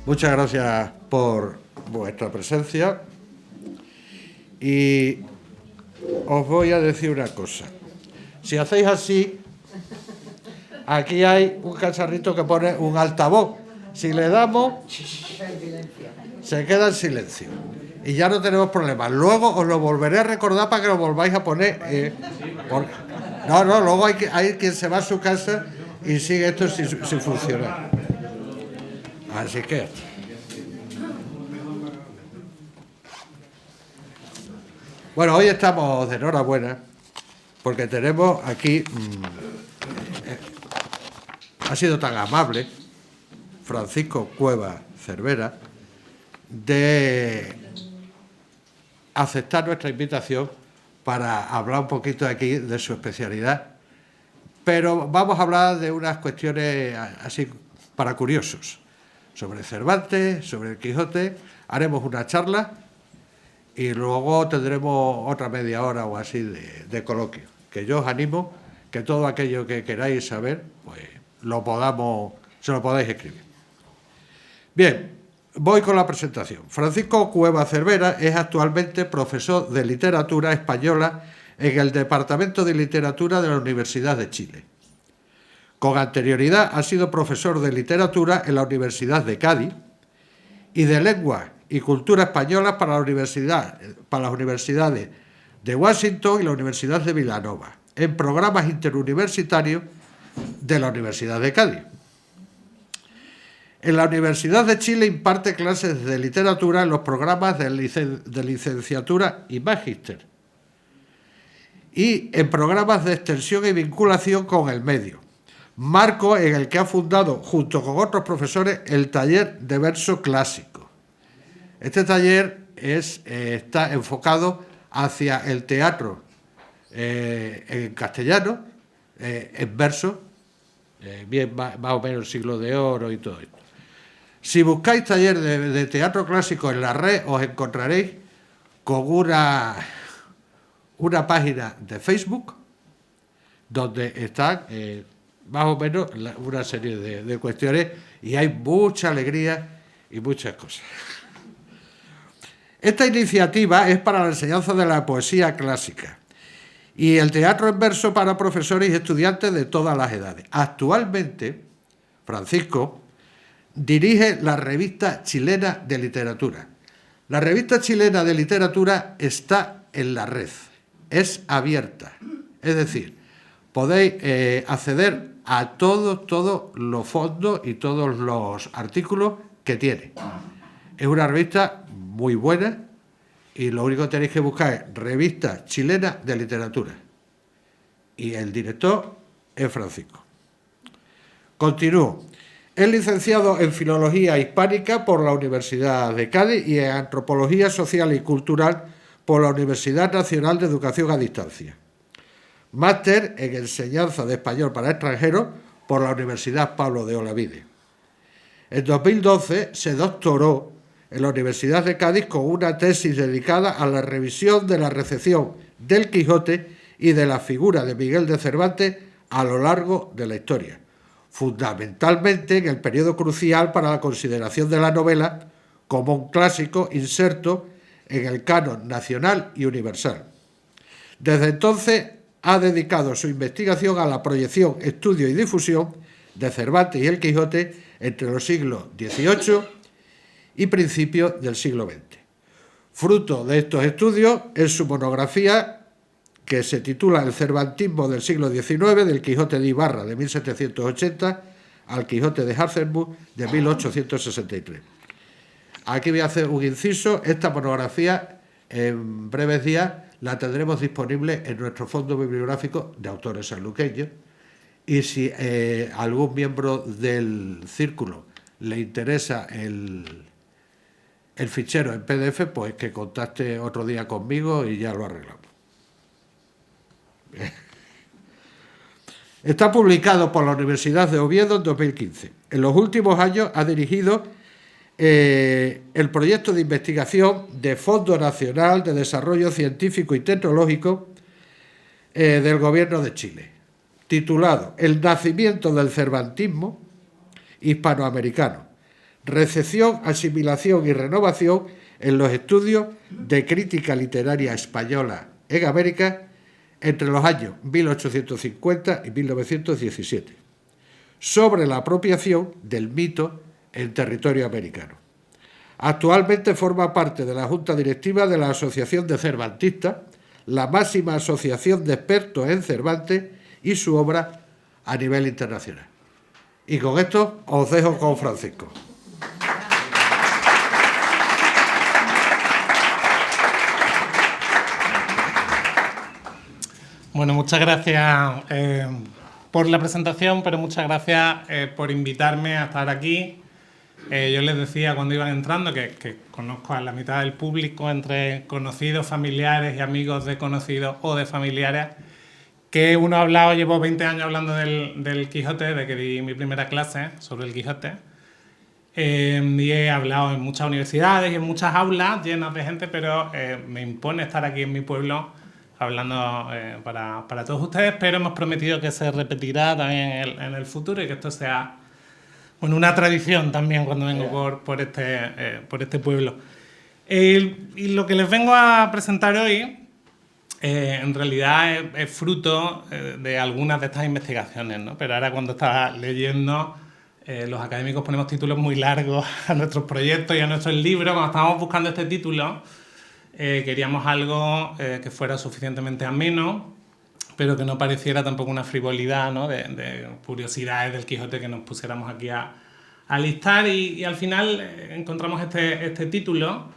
Muchas gracias por vuestra presencia y os voy a decir una cosa. Si hacéis así, aquí hay un cacharrito que pone un altavoz. Si le damos, se queda en silencio y ya no tenemos problemas. Luego os lo volveré a recordar para que lo volváis a poner. Luego hay quien se va a su casa y sigue esto sin funcionar. Así que... Bueno, hoy estamos de enhorabuena porque tenemos aquí... ha sido tan amable Francisco Cueva Cervera de aceptar nuestra invitación para hablar un poquito aquí de su especialidad, pero vamos a hablar de unas cuestiones así para curiosos, sobre Cervantes, sobre el Quijote. Haremos una charla y luego tendremos otra media hora o así de coloquio, que yo os animo que todo aquello que queráis saber, pues se lo podáis escribir. Bien, voy con la presentación. Francisco Cueva Cervera es actualmente profesor de literatura española en el Departamento de Literatura de la Universidad de Chile. Con anterioridad ha sido profesor de literatura en la Universidad de Cádiz y de lengua y cultura española para las universidades de Washington y la Universidad de Villanova, en programas interuniversitarios de la Universidad de Cádiz. En la Universidad de Chile imparte clases de literatura en los programas de licenciatura y magíster y en programas de extensión y vinculación con el medio, marco en el que ha fundado, junto con otros profesores, el taller de verso clásico. Este taller está enfocado hacia el teatro en castellano, en verso, bien más o menos el Siglo de Oro y todo esto. Si buscáis taller de teatro clásico en la red, os encontraréis con una página de Facebook donde están más o menos una serie de cuestiones y hay mucha alegría y muchas cosas. Esta iniciativa es para la enseñanza de la poesía clásica y el teatro en verso para profesores y estudiantes de todas las edades. Actualmente, Francisco dirige la Revista Chilena de Literatura. La Revista Chilena de Literatura está en la red, es abierta, es decir, podéis acceder a todos los fondos y todos los artículos que tiene. Es una revista muy buena y lo único que tenéis que buscar es Revista Chilena de Literatura. Y el director es Francisco. Continúo. Es licenciado en Filología Hispánica por la Universidad de Cádiz y en Antropología Social y Cultural por la Universidad Nacional de Educación a Distancia. Máster en Enseñanza de Español para Extranjeros por la Universidad Pablo de Olavide. En 2012 se doctoró en la Universidad de Cádiz con una tesis dedicada a la revisión de la recepción del Quijote y de la figura de Miguel de Cervantes a lo largo de la historia, fundamentalmente en el periodo crucial para la consideración de la novela como un clásico inserto en el canon nacional y universal. Desde entonces ha dedicado su investigación a la proyección, estudio y difusión de Cervantes y el Quijote entre los siglos XVIII y principios del siglo XX. Fruto de estos estudios es su monografía que se titula El cervantismo del siglo XIX, del Quijote de Ibarra de 1780 al Quijote de Hartzenbuch de 1863. Aquí voy a hacer un inciso. Esta monografía, en breves días, la tendremos disponible en nuestro fondo bibliográfico de autores sanluqueños. Y si algún miembro del círculo le interesa el fichero en PDF, pues que contacte otro día conmigo y ya lo arreglamos. Está publicado por la Universidad de Oviedo en 2015. En los últimos años ha dirigido el proyecto de investigación de Fondo Nacional de Desarrollo Científico y Tecnológico del Gobierno de Chile, titulado El nacimiento del cervantismo hispanoamericano, recepción, asimilación y renovación en los estudios de crítica literaria española en América entre los años 1850 y 1917, sobre la apropiación del mito en territorio americano. Actualmente forma parte de la Junta Directiva de la Asociación de Cervantistas, la máxima asociación de expertos en Cervantes y su obra a nivel internacional. Y con esto os dejo con Francisco. Bueno, muchas gracias por la presentación, pero muchas gracias por invitarme a estar aquí. Yo les decía cuando iban entrando que conozco a la mitad del público, entre conocidos, familiares y amigos de conocidos o de familiares, que uno ha hablado, llevo 20 años hablando del Quijote, de que di mi primera clase sobre el Quijote. Y he hablado en muchas universidades y en muchas aulas llenas de gente, pero me impone estar aquí en mi pueblo hablando para todos ustedes, pero hemos prometido que se repetirá también en el futuro y que esto sea una tradición también cuando vengo por este pueblo. Y lo que les vengo a presentar hoy en realidad es fruto de algunas de estas investigaciones, ¿no? Pero ahora cuando estaba leyendo, los académicos ponemos títulos muy largos a nuestros proyectos y a nuestros libros. Cuando estábamos buscando este título, queríamos algo que fuera suficientemente ameno, pero que no pareciera tampoco una frivolidad, ¿no? de curiosidades del Quijote que nos pusiéramos aquí a listar. Y al final encontramos este título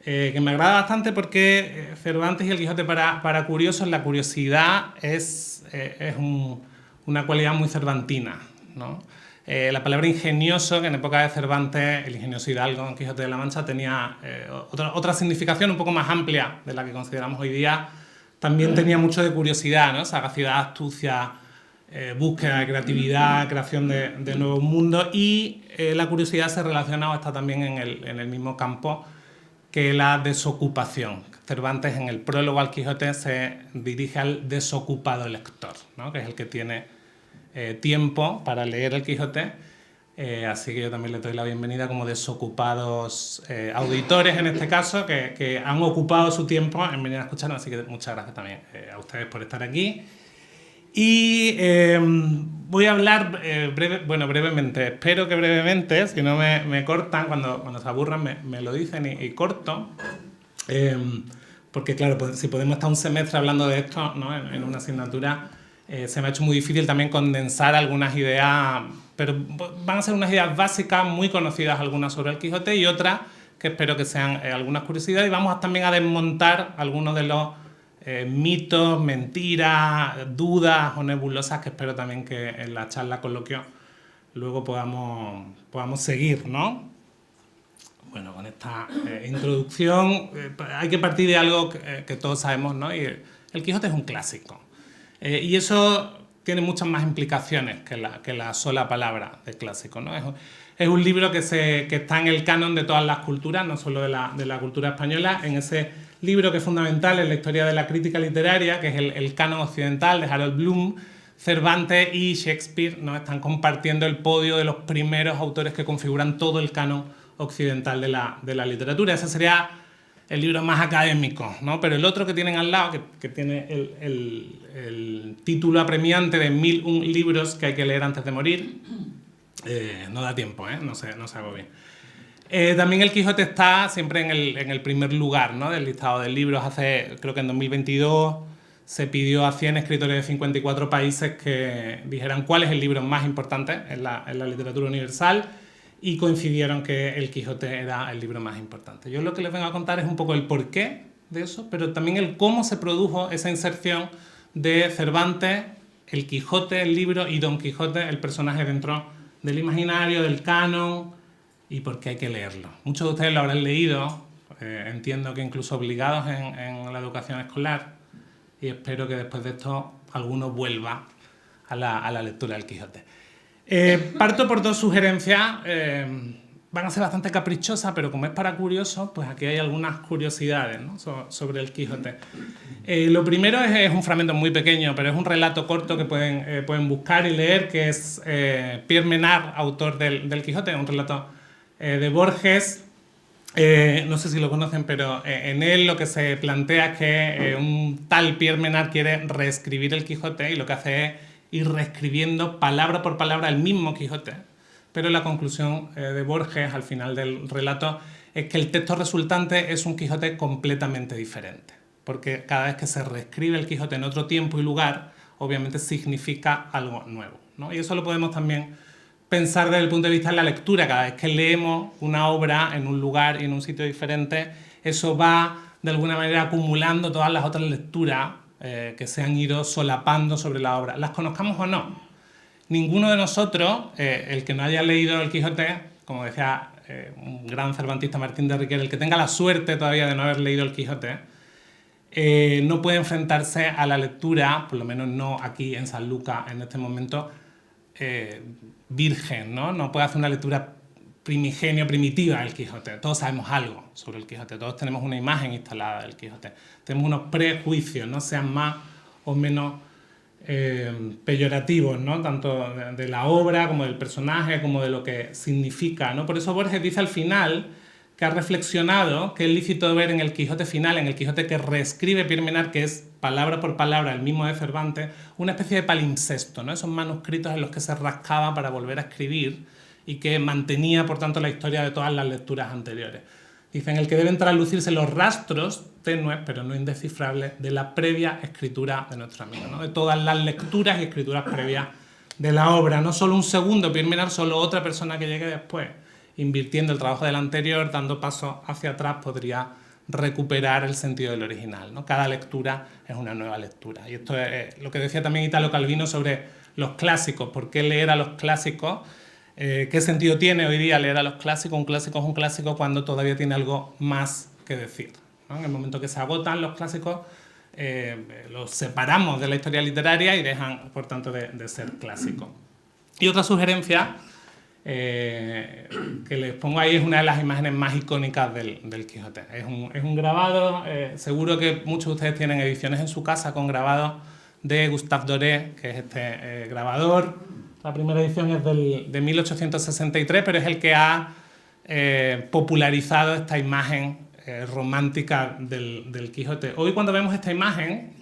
que me agrada bastante porque Cervantes y el Quijote para curiosos, la curiosidad es una cualidad muy cervantina, ¿no? La palabra ingenioso, que en época de Cervantes, el ingenioso hidalgo en Quijote de la Mancha tenía otra significación un poco más amplia de la que consideramos hoy día. También tenía mucho de curiosidad, ¿no? Sagacidad, astucia, búsqueda de creatividad, creación de nuevos mundos, y la curiosidad se relaciona o está también en el mismo campo que la desocupación. Cervantes en el prólogo al Quijote se dirige al desocupado lector, ¿no? Que es el que tiene tiempo para leer el Quijote, así que yo también les doy la bienvenida como desocupados auditores en este caso, que han ocupado su tiempo en venir a escucharnos, así que muchas gracias también a ustedes por estar aquí. Y voy a hablar brevemente, espero que brevemente, si no me cortan, cuando se aburran me lo dicen y corto, porque claro, pues, si podemos estar un semestre hablando de esto, ¿no? en una asignatura, se me ha hecho muy difícil también condensar algunas ideas, pero van a ser unas ideas básicas, muy conocidas algunas sobre el Quijote y otras que espero que sean algunas curiosidades, y vamos también a desmontar algunos de los mitos, mentiras, dudas o nebulosas que espero también que en la charla coloquio luego podamos seguir, ¿no? Bueno, con esta introducción hay que partir de algo que todos sabemos, ¿no? Y el Quijote es un clásico. Y eso tiene muchas más implicaciones que la sola palabra de clásico, ¿no? Es un libro que está en el canon de todas las culturas, no solo de la cultura española. En ese libro que es fundamental en la historia de la crítica literaria, que es el canon occidental de Harold Bloom, Cervantes y Shakespeare, ¿no? Están compartiendo el podio de los primeros autores que configuran todo el canon occidental de la literatura. Ese sería el libro más académico, ¿no? Pero el otro que tienen al lado, que tiene el título apremiante de 1001 libros que hay que leer antes de morir, no da tiempo, no se hago bien. También el Quijote está siempre en el primer lugar, ¿no? Del listado de libros. Creo que en 2022 se pidió a 100 escritores de 54 países que dijeran cuál es el libro más importante en la literatura universal. y coincidieron que El Quijote era el libro más importante. Yo lo que les vengo a contar es un poco el porqué de eso, pero también el cómo se produjo esa inserción de Cervantes, El Quijote, el libro, y Don Quijote, el personaje, dentro del imaginario, del canon, y por qué hay que leerlo. Muchos de ustedes lo habrán leído, entiendo que incluso obligados en la educación escolar, y espero que después de esto alguno vuelva a la lectura del Quijote. Parto por dos sugerencias, van a ser bastante caprichosas, pero como es para curiosos, pues aquí hay algunas curiosidades, ¿no?, sobre el Quijote. Lo primero es un fragmento muy pequeño, pero es un relato corto que pueden buscar y leer, que es Pierre Menard, autor del Quijote, un relato de Borges. No sé si lo conocen, pero en él lo que se plantea es que un tal Pierre Menard quiere reescribir el Quijote, y lo que hace es ir reescribiendo palabra por palabra el mismo Quijote. Pero la conclusión de Borges al final del relato es que el texto resultante es un Quijote completamente diferente, porque cada vez que se reescribe el Quijote en otro tiempo y lugar, obviamente significa algo nuevo, ¿no? Y eso lo podemos también pensar desde el punto de vista de la lectura. Cada vez que leemos una obra en un lugar y en un sitio diferente, eso va de alguna manera acumulando todas las otras lecturas que se han ido solapando sobre la obra, las conozcamos o no. Ninguno de nosotros, el que no haya leído El Quijote, como decía un gran cervantista, Martín de Riquer, el que tenga la suerte todavía de no haber leído El Quijote, no puede enfrentarse a la lectura, por lo menos no aquí en San Lucas en este momento, virgen, ¿no? No puede hacer una lectura primitiva del Quijote. Todos sabemos algo sobre el Quijote, todos tenemos una imagen instalada del Quijote, tenemos unos prejuicios, ¿no?, sean más o menos peyorativos, ¿no?, tanto de la obra como del personaje, como de lo que significa, ¿no? Por eso Borges dice al final que ha reflexionado que es lícito ver en el Quijote final, en el Quijote que reescribe Pierre Menard, que es palabra por palabra el mismo de Cervantes, una especie de palimpsesto, ¿no?, esos manuscritos en los que se rascaba para volver a escribir y que mantenía, por tanto, la historia de todas las lecturas anteriores. Dice, en el que deben traslucirse los rastros tenues, pero no indescifrables, de la previa escritura de nuestro amigo, ¿no?, de todas las lecturas y escrituras previas de la obra. No solo un segundo Pierre Menard, solo otra persona que llegue después, invirtiendo el trabajo del anterior, dando pasos hacia atrás, podría recuperar el sentido del original, ¿no? Cada lectura es una nueva lectura. Y esto es lo que decía también Italo Calvino sobre los clásicos. ¿Por qué leer a los clásicos? ¿Qué sentido tiene hoy día leer a los clásicos? Un clásico es un clásico cuando todavía tiene algo más que decir, ¿no? En el momento que se agotan los clásicos, los separamos de la historia literaria y dejan, por tanto, de ser clásicos. Y otra sugerencia que les pongo ahí es una de las imágenes más icónicas del Quijote. Es un grabado, seguro que muchos de ustedes tienen ediciones en su casa con grabados de Gustave Doré, que es este grabador. La primera edición es de 1863, pero es el que ha popularizado esta imagen romántica del Quijote. Hoy, cuando vemos esta imagen,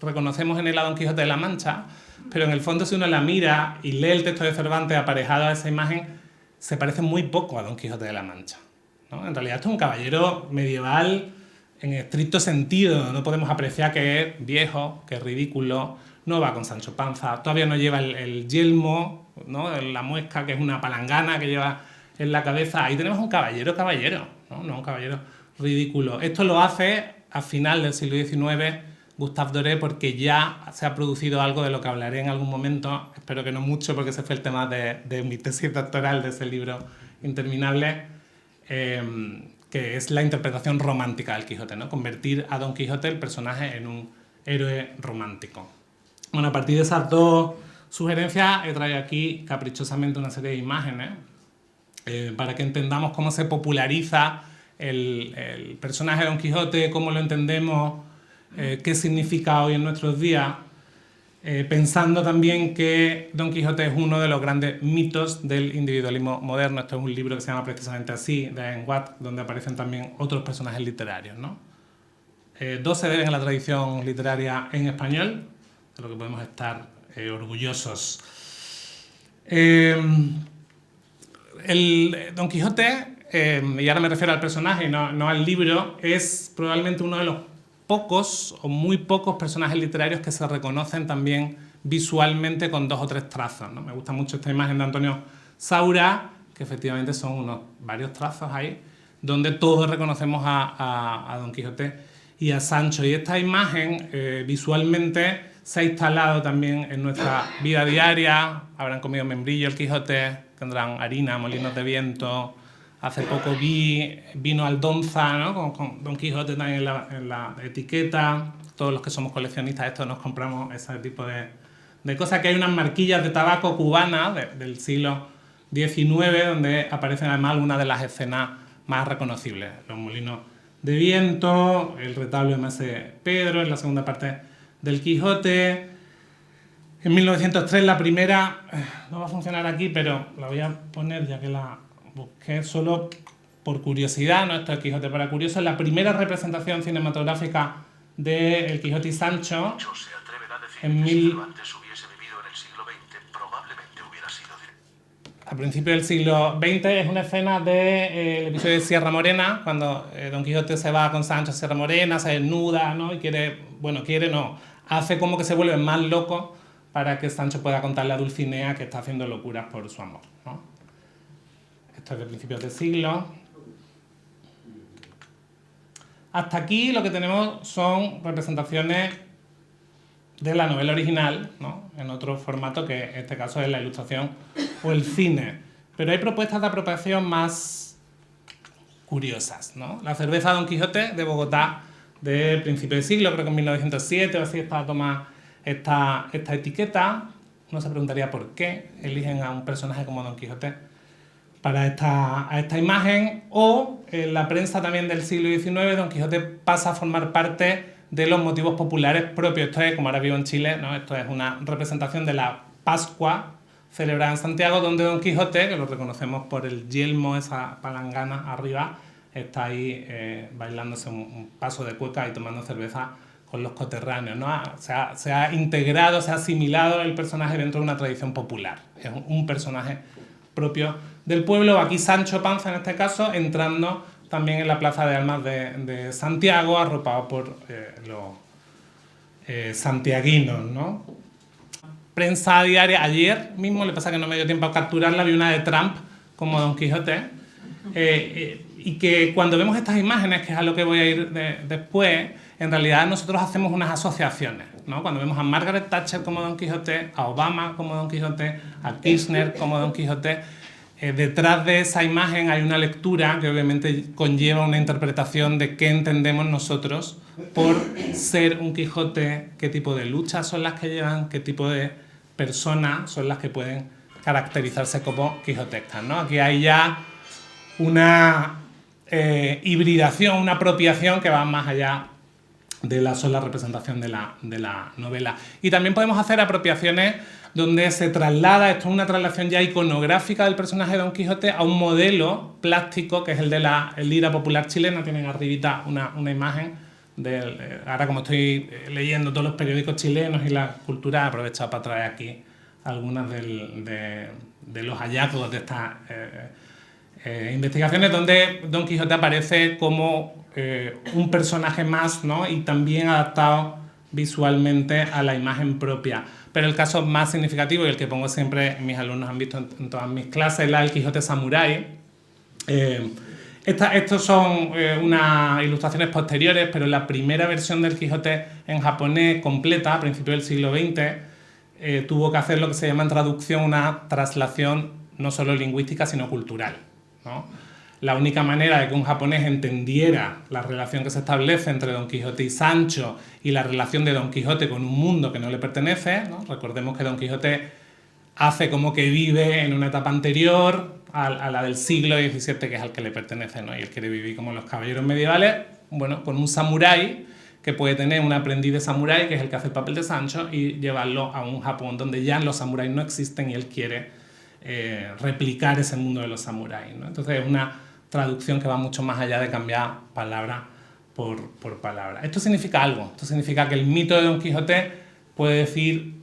reconocemos en él a Don Quijote de la Mancha, pero en el fondo, si uno la mira y lee el texto de Cervantes aparejado a esa imagen, se parece muy poco a Don Quijote de la Mancha, ¿no? En realidad, esto es un caballero medieval en estricto sentido. No podemos apreciar que es viejo, que es ridículo, no va con Sancho Panza, todavía no lleva el yelmo, ¿no?, la muesca, que es una palangana que lleva en la cabeza. Ahí tenemos un caballero, ¿no? No un caballero ridículo. Esto lo hace a final del siglo XIX Gustave Doré, porque ya se ha producido algo de lo que hablaré en algún momento, espero que no mucho, porque ese fue el tema de mi tesis doctoral, de ese libro interminable, que es la interpretación romántica del Quijote, ¿no? Convertir a Don Quijote, el personaje, en un héroe romántico. Bueno, a partir de esas dos sugerencias he traído aquí caprichosamente una serie de imágenes para que entendamos cómo se populariza el personaje de Don Quijote, cómo lo entendemos, qué significa hoy en nuestros días, pensando también que Don Quijote es uno de los grandes mitos del individualismo moderno. Esto es un libro que se llama precisamente así, de Ian Watt, donde aparecen también otros personajes literarios, ¿no? Dos se deben a la tradición literaria en español, de lo que podemos estar orgullosos. Don Quijote, y ahora me refiero al personaje, no al libro, es probablemente uno de los pocos o muy pocos personajes literarios que se reconocen también visualmente con 2 o 3 trazos, ¿no? Me gusta mucho esta imagen de Antonio Saura, que efectivamente son varios trazos ahí, donde todos reconocemos a Don Quijote y a Sancho. Y esta imagen visualmente se ha instalado también en nuestra vida diaria. Habrán comido membrillo el Quijote, tendrán harina, molinos de viento. Hace poco vi vino Aldonza, ¿no? con Don Quijote también en la etiqueta. Todos los que somos coleccionistas esto nos compramos ese tipo de cosas. Que hay unas marquillas de tabaco cubanas del siglo XIX, donde aparecen además algunas de las escenas más reconocibles. Los molinos de viento, el retablo de Maese Pedro en la segunda parte del Quijote. En 1903 la primera, no va a funcionar aquí, pero la voy a poner ya que la busqué solo por curiosidad, ¿no? Esto es Quijote para curiosos, la primera representación cinematográfica de El Quijote y Sancho en a principios del siglo XX. Es una escena del episodio de Sierra Morena, cuando Don Quijote se va con Sancho a Sierra Morena, se desnuda, ¿no? Y hace como que se vuelve más loco para que Sancho pueda contarle a Dulcinea que está haciendo locuras por su amor, ¿no? Esto es de principios del siglo. Hasta aquí lo que tenemos son representaciones de la novela original, ¿no? En otro formato que en este caso es la ilustración o el cine. Pero hay propuestas de apropiación más curiosas, ¿no? La cerveza Don Quijote de Bogotá de principio de siglo, creo que en 1907 o así, está tomada esta etiqueta. Uno se preguntaría por qué eligen a un personaje como Don Quijote para esta imagen. O en la prensa también del siglo XIX, Don Quijote pasa a formar parte de los motivos populares propios. Esto es, como ahora vivo en Chile, ¿no? Esto es una representación de la Pascua celebrada en Santiago, donde Don Quijote, que lo reconocemos por el yelmo, esa palangana arriba, está ahí bailándose un paso de cueca y tomando cerveza con los coterráneos, ¿no? Se ha integrado, se ha asimilado el personaje dentro de una tradición popular. Es un personaje propio del pueblo. Aquí Sancho Panza, en este caso, entrando también en la Plaza de Armas de Santiago, arropado por los santiaguinos, ¿no? Prensa diaria, ayer mismo, le pasa que no me dio tiempo a capturarla, vi una de Trump como Don Quijote, y que cuando vemos estas imágenes, que es a lo que voy a ir después, en realidad nosotros hacemos unas asociaciones, ¿no? Cuando vemos a Margaret Thatcher como Don Quijote, a Obama como Don Quijote, a Kirchner como Don Quijote, detrás de esa imagen hay una lectura que obviamente conlleva una interpretación de qué entendemos nosotros por ser un Quijote, qué tipo de luchas son las que llevan, qué tipo de personas son las que pueden caracterizarse como quijotescas, ¿no? Aquí hay ya una hibridación, una apropiación que va más allá de la sola representación de la novela. Y también podemos hacer apropiaciones donde se traslada, esto es una traslación ya iconográfica del personaje de Don Quijote a un modelo plástico, que es el de la lira popular chilena. Tienen arribita una imagen. Ahora, como estoy leyendo todos los periódicos chilenos y la cultura, he aprovechado para traer aquí algunas de los hallazgos de estas investigaciones, donde Don Quijote aparece como un personaje más, ¿no? Y también adaptado visualmente a la imagen propia. Pero el caso más significativo, y el que pongo siempre, mis alumnos han visto en todas mis clases, es la del Quijote Samurái. Estos son unas ilustraciones posteriores, pero la primera versión del Quijote en japonés completa, a principios del siglo XX, tuvo que hacer lo que se llama en traducción una traslación no solo lingüística, sino cultural, ¿no? La única manera de que un japonés entendiera la relación que se establece entre Don Quijote y Sancho y la relación de Don Quijote con un mundo que no le pertenece, ¿no? Recordemos que Don Quijote hace como que vive en una etapa anterior a la del siglo XVII, que es al que le pertenece, ¿no? Y él quiere vivir como los caballeros medievales, bueno, con un samurái que puede tener un aprendiz de samurái, que es el que hace el papel de Sancho, y llevarlo a un Japón donde ya los samuráis no existen y él quiere replicar ese mundo de los samuráis, ¿no? Entonces es una traducción que va mucho más allá de cambiar palabra por palabra. Esto significa algo. Esto significa que el mito de Don Quijote puede decir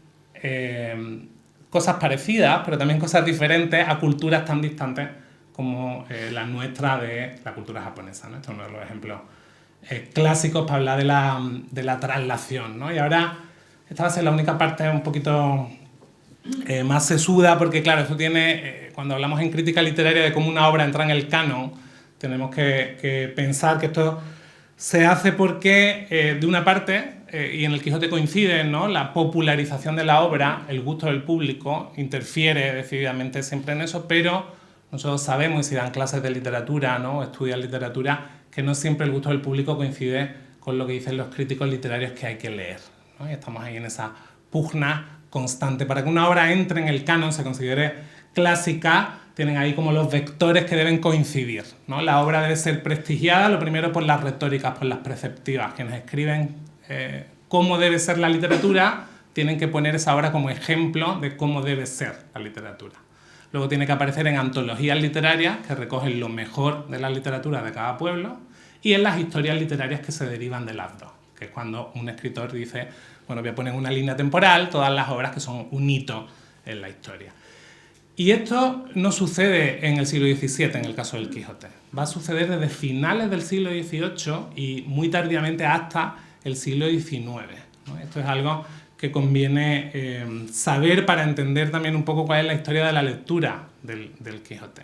cosas parecidas, pero también cosas diferentes a culturas tan distantes como la nuestra de la cultura japonesa, ¿no? Este es uno de los ejemplos clásicos para hablar de la traslación, ¿no? Y ahora, esta va a ser la única parte un poquito más sesuda, porque claro, esto tiene, cuando hablamos en crítica literaria de cómo una obra entra en el canon, tenemos que pensar que esto se hace porque, de una parte, y en el Quijote coincide, ¿no?, la popularización de la obra, el gusto del público, interfiere decididamente siempre en eso, pero nosotros sabemos, y si dan clases de literatura, ¿no?, o estudian literatura, que no siempre el gusto del público coincide con lo que dicen los críticos literarios que hay que leer, ¿no? Y estamos ahí en esa pugna constante. Para que una obra entre en el canon, se considere clásica, tienen ahí como los vectores que deben coincidir, ¿no? La obra debe ser prestigiada, lo primero por las retóricas, por las preceptivas. Quienes escriben cómo debe ser la literatura tienen que poner esa obra como ejemplo de cómo debe ser la literatura. Luego tiene que aparecer en antologías literarias que recogen lo mejor de la literatura de cada pueblo y en las historias literarias que se derivan de las dos, que es cuando un escritor dice, bueno, voy a poner en una línea temporal todas las obras que son un hito en la historia. Y esto no sucede en el siglo XVII, en el caso del Quijote. Va a suceder desde finales del siglo XVIII y muy tardíamente hasta el siglo XIX, ¿no? Esto es algo que conviene saber para entender también un poco cuál es la historia de la lectura del Quijote.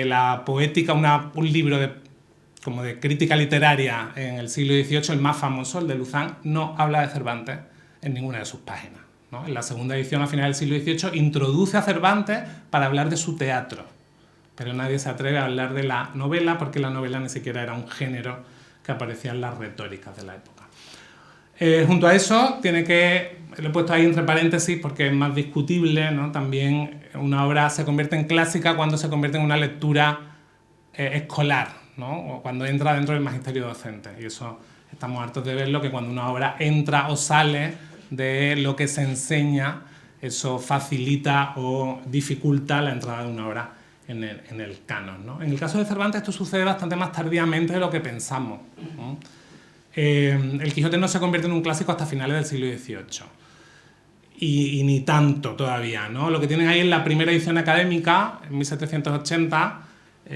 La poética, un libro como de crítica literaria en el siglo XVIII, el más famoso, el de Luzán, no habla de Cervantes en ninguna de sus páginas, ¿no? En la segunda edición, a finales del siglo XVIII, introduce a Cervantes para hablar de su teatro, pero nadie se atreve a hablar de la novela porque la novela ni siquiera era un género que aparecía en las retóricas de la época. Junto a eso, lo he puesto ahí entre paréntesis porque es más discutible, ¿no? También una obra se convierte en clásica cuando se convierte en una lectura escolar, ¿no? O cuando entra dentro del magisterio docente. Y eso estamos hartos de verlo, que cuando una obra entra o sale de lo que se enseña, eso facilita o dificulta la entrada de una obra en el canon, ¿no? En el caso de Cervantes esto sucede bastante más tardíamente de lo que pensamos, ¿no? El Quijote no se convierte en un clásico hasta finales del siglo XVIII. Y ni tanto todavía, ¿no? Lo que tienen ahí en la primera edición académica, en 1780,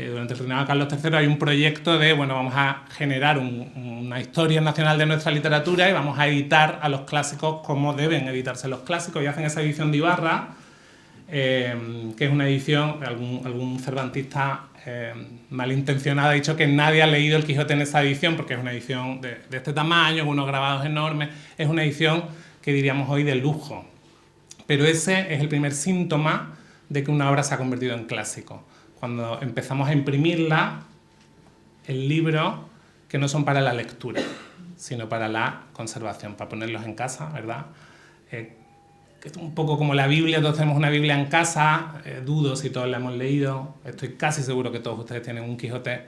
durante el reinado de Carlos III, hay un proyecto de, bueno, vamos a generar una historia nacional de nuestra literatura y vamos a editar a los clásicos como deben editarse los clásicos, y hacen esa edición de Ibarra, que es una edición, algún cervantista malintencionado ha dicho que nadie ha leído el Quijote en esa edición, porque es una edición de este tamaño, unos grabados enormes, es una edición que diríamos hoy de lujo. Pero ese es el primer síntoma de que una obra se ha convertido en clásico. Cuando empezamos a imprimirla, el libro, que no son para la lectura, sino para la conservación, para ponerlos en casa, ¿verdad? Es un poco como la Biblia, todos tenemos una Biblia en casa, dudo si todos la hemos leído, estoy casi seguro que todos ustedes tienen un Quijote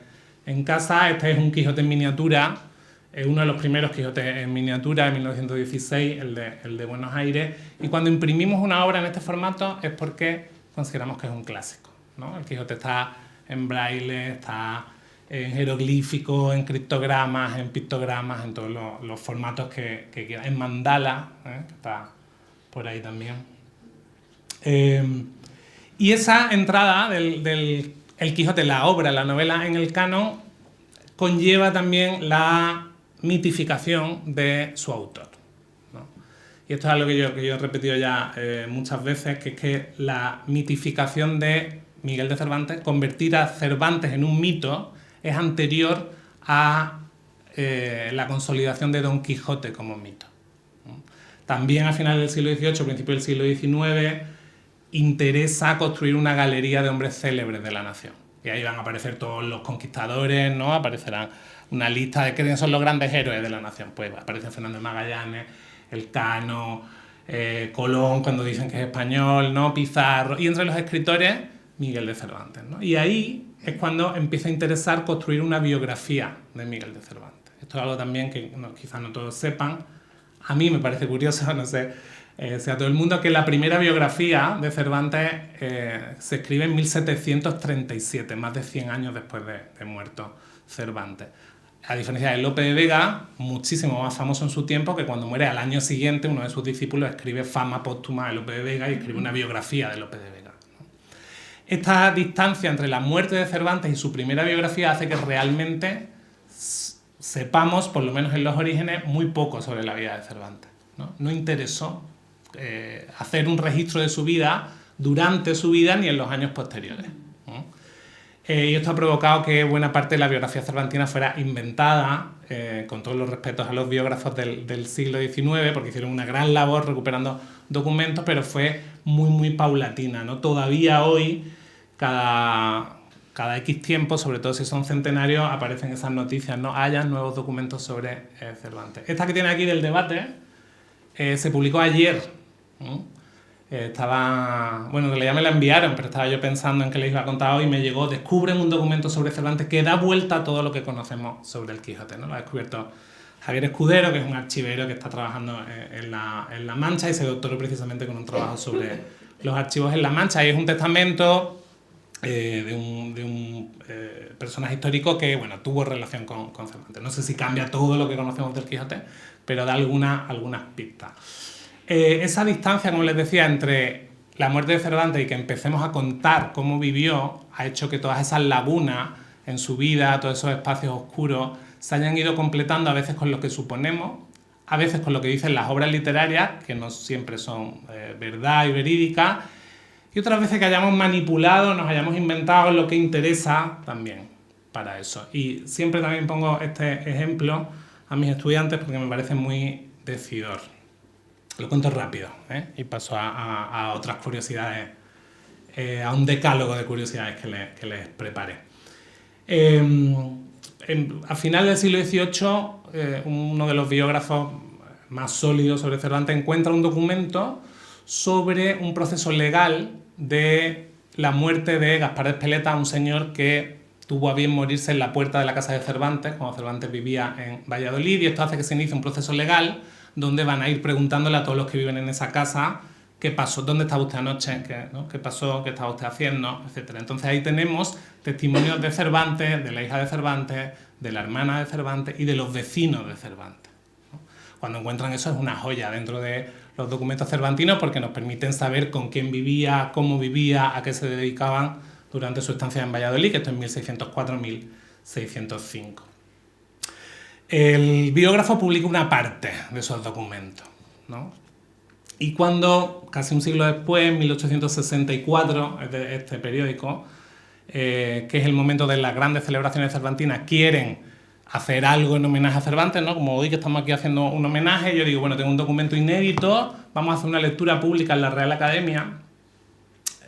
en casa. Este es un Quijote en miniatura, uno de los primeros Quijotes en miniatura de 1916, el de Buenos Aires, y cuando imprimimos una obra en este formato es porque consideramos que es un clásico, ¿no? El Quijote está en braille, está en jeroglífico, en criptogramas, en pictogramas, en todos los formatos que quieran, en mandala, que está por ahí también. Y esa entrada del El Quijote, la obra, la novela en el canon, conlleva también la mitificación de su autor, ¿no? Y esto es algo que yo he repetido ya muchas veces, que es que la mitificación de Miguel de Cervantes, convertir a Cervantes en un mito, es anterior a la consolidación de Don Quijote como mito, ¿no? También a finales del siglo XVIII, principio del siglo XIX, interesa construir una galería de hombres célebres de la nación. Y ahí van a aparecer todos los conquistadores, ¿no? Aparecerán una lista de quiénes son los grandes héroes de la nación. Pues aparece Fernando de Magallanes, Elcano, Colón, cuando dicen que es español, ¿no? Pizarro. Y entre los escritores, Miguel de Cervantes, ¿no? Y ahí es cuando empieza a interesar construir una biografía de Miguel de Cervantes. Esto es algo también que quizás no todos sepan. A mí me parece curioso, no sé si a todo el mundo, que la primera biografía de Cervantes se escribe en 1737, más de 100 años después de muerto Cervantes. A diferencia de Lope de Vega, muchísimo más famoso en su tiempo, que cuando muere al año siguiente uno de sus discípulos escribe Fama póstuma de Lope de Vega y escribe una biografía de Lope de Vega, ¿no? Esta distancia entre la muerte de Cervantes y su primera biografía hace que realmente sepamos, por lo menos en los orígenes, muy poco sobre la vida de Cervantes, ¿no? No interesó hacer un registro de su vida durante su vida ni en los años posteriores. Y esto ha provocado que buena parte de la biografía cervantina fuera inventada, con todos los respetos a los biógrafos del siglo XIX, porque hicieron una gran labor recuperando documentos, pero fue muy paulatina, ¿no? Todavía hoy, cada X tiempo, sobre todo si son centenarios, aparecen esas noticias, ¿no? Hayan nuevos documentos sobre Cervantes. Esta que tiene aquí del debate se publicó ayer. Bueno, que ya me la enviaron, pero estaba yo pensando en que les iba a contar hoy y me llegó: descubren un documento sobre Cervantes que da vuelta a todo lo que conocemos sobre el Quijote, ¿no? Lo ha descubierto Javier Escudero, que es un archivero que está trabajando en La Mancha y se doctoró precisamente con un trabajo sobre los archivos en La Mancha. Y es un testamento de un personaje histórico que, bueno, tuvo relación con Cervantes. No sé si cambia todo lo que conocemos del Quijote, pero da algunas pistas. Esa distancia, como les decía, entre la muerte de Cervantes y que empecemos a contar cómo vivió, ha hecho que todas esas lagunas en su vida, todos esos espacios oscuros, se hayan ido completando a veces con lo que suponemos, a veces con lo que dicen las obras literarias, que no siempre son verdad y verídicas, y otras veces que hayamos manipulado, nos hayamos inventado lo que interesa también para eso. Y siempre también pongo este ejemplo a mis estudiantes porque me parece muy decidor. Lo cuento rápido, y paso a otras curiosidades, a un decálogo de curiosidades que les preparé. A finales del siglo XVIII, uno de los biógrafos más sólidos sobre Cervantes encuentra un documento sobre un proceso legal de la muerte de Gaspar de Espeleta, un señor que tuvo a bien morirse en la puerta de la casa de Cervantes, cuando Cervantes vivía en Valladolid, y esto hace que se inicie un proceso legal donde van a ir preguntándole a todos los que viven en esa casa qué pasó, dónde estaba usted anoche, qué pasó, qué estaba usted haciendo, etc. Entonces ahí tenemos testimonios de Cervantes, de la hija de Cervantes, de la hermana de Cervantes y de los vecinos de Cervantes. Cuando encuentran eso es una joya dentro de los documentos cervantinos porque nos permiten saber con quién vivía, cómo vivía, a qué se dedicaban durante su estancia en Valladolid, que esto es 1604-1605. El biógrafo publica una parte de esos documentos, ¿no? Y cuando, casi un siglo después, en 1864, este periódico, que es el momento de las grandes celebraciones cervantinas, quieren hacer algo en homenaje a Cervantes, ¿no? Como hoy que estamos aquí haciendo un homenaje, yo digo, bueno, tengo un documento inédito, vamos a hacer una lectura pública en la Real Academia.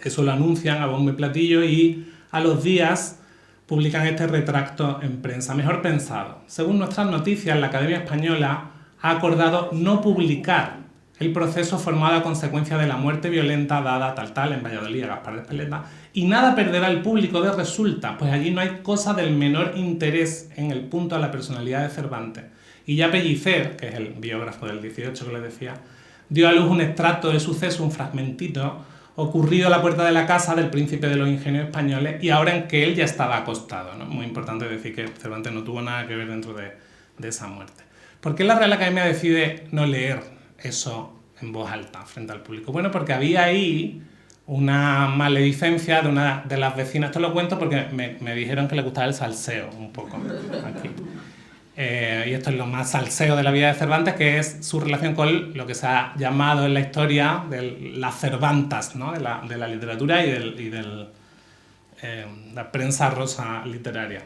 Eso lo anuncian a bombo y platillo y a los días publican este retracto en prensa. Mejor pensado. Según nuestras noticias, la Academia Española ha acordado no publicar el proceso formado a consecuencia de la muerte violenta dada tal en Valladolid a Gaspar de Espeleta, y nada perderá el público de resulta, pues allí no hay cosa del menor interés en el punto a la personalidad de Cervantes. Y ya Pellicer, que es el biógrafo del 18 que les decía, dio a luz un extracto del suceso, un fragmentito, ocurrido a la puerta de la casa del príncipe de los ingenios españoles y ahora en que él ya estaba acostado, ¿no? Muy importante decir que Cervantes no tuvo nada que ver dentro de esa muerte. ¿Por qué la Real Academia decide no leer eso en voz alta frente al público? Bueno, porque había ahí una maledicencia de una de las vecinas. Esto lo cuento porque me dijeron que le gustaba el salseo un poco aquí. Y esto es lo más salseo de la vida de Cervantes, que es su relación con lo que se ha llamado en la historia de las Cervantas, ¿no? de la literatura y de la prensa rosa literaria.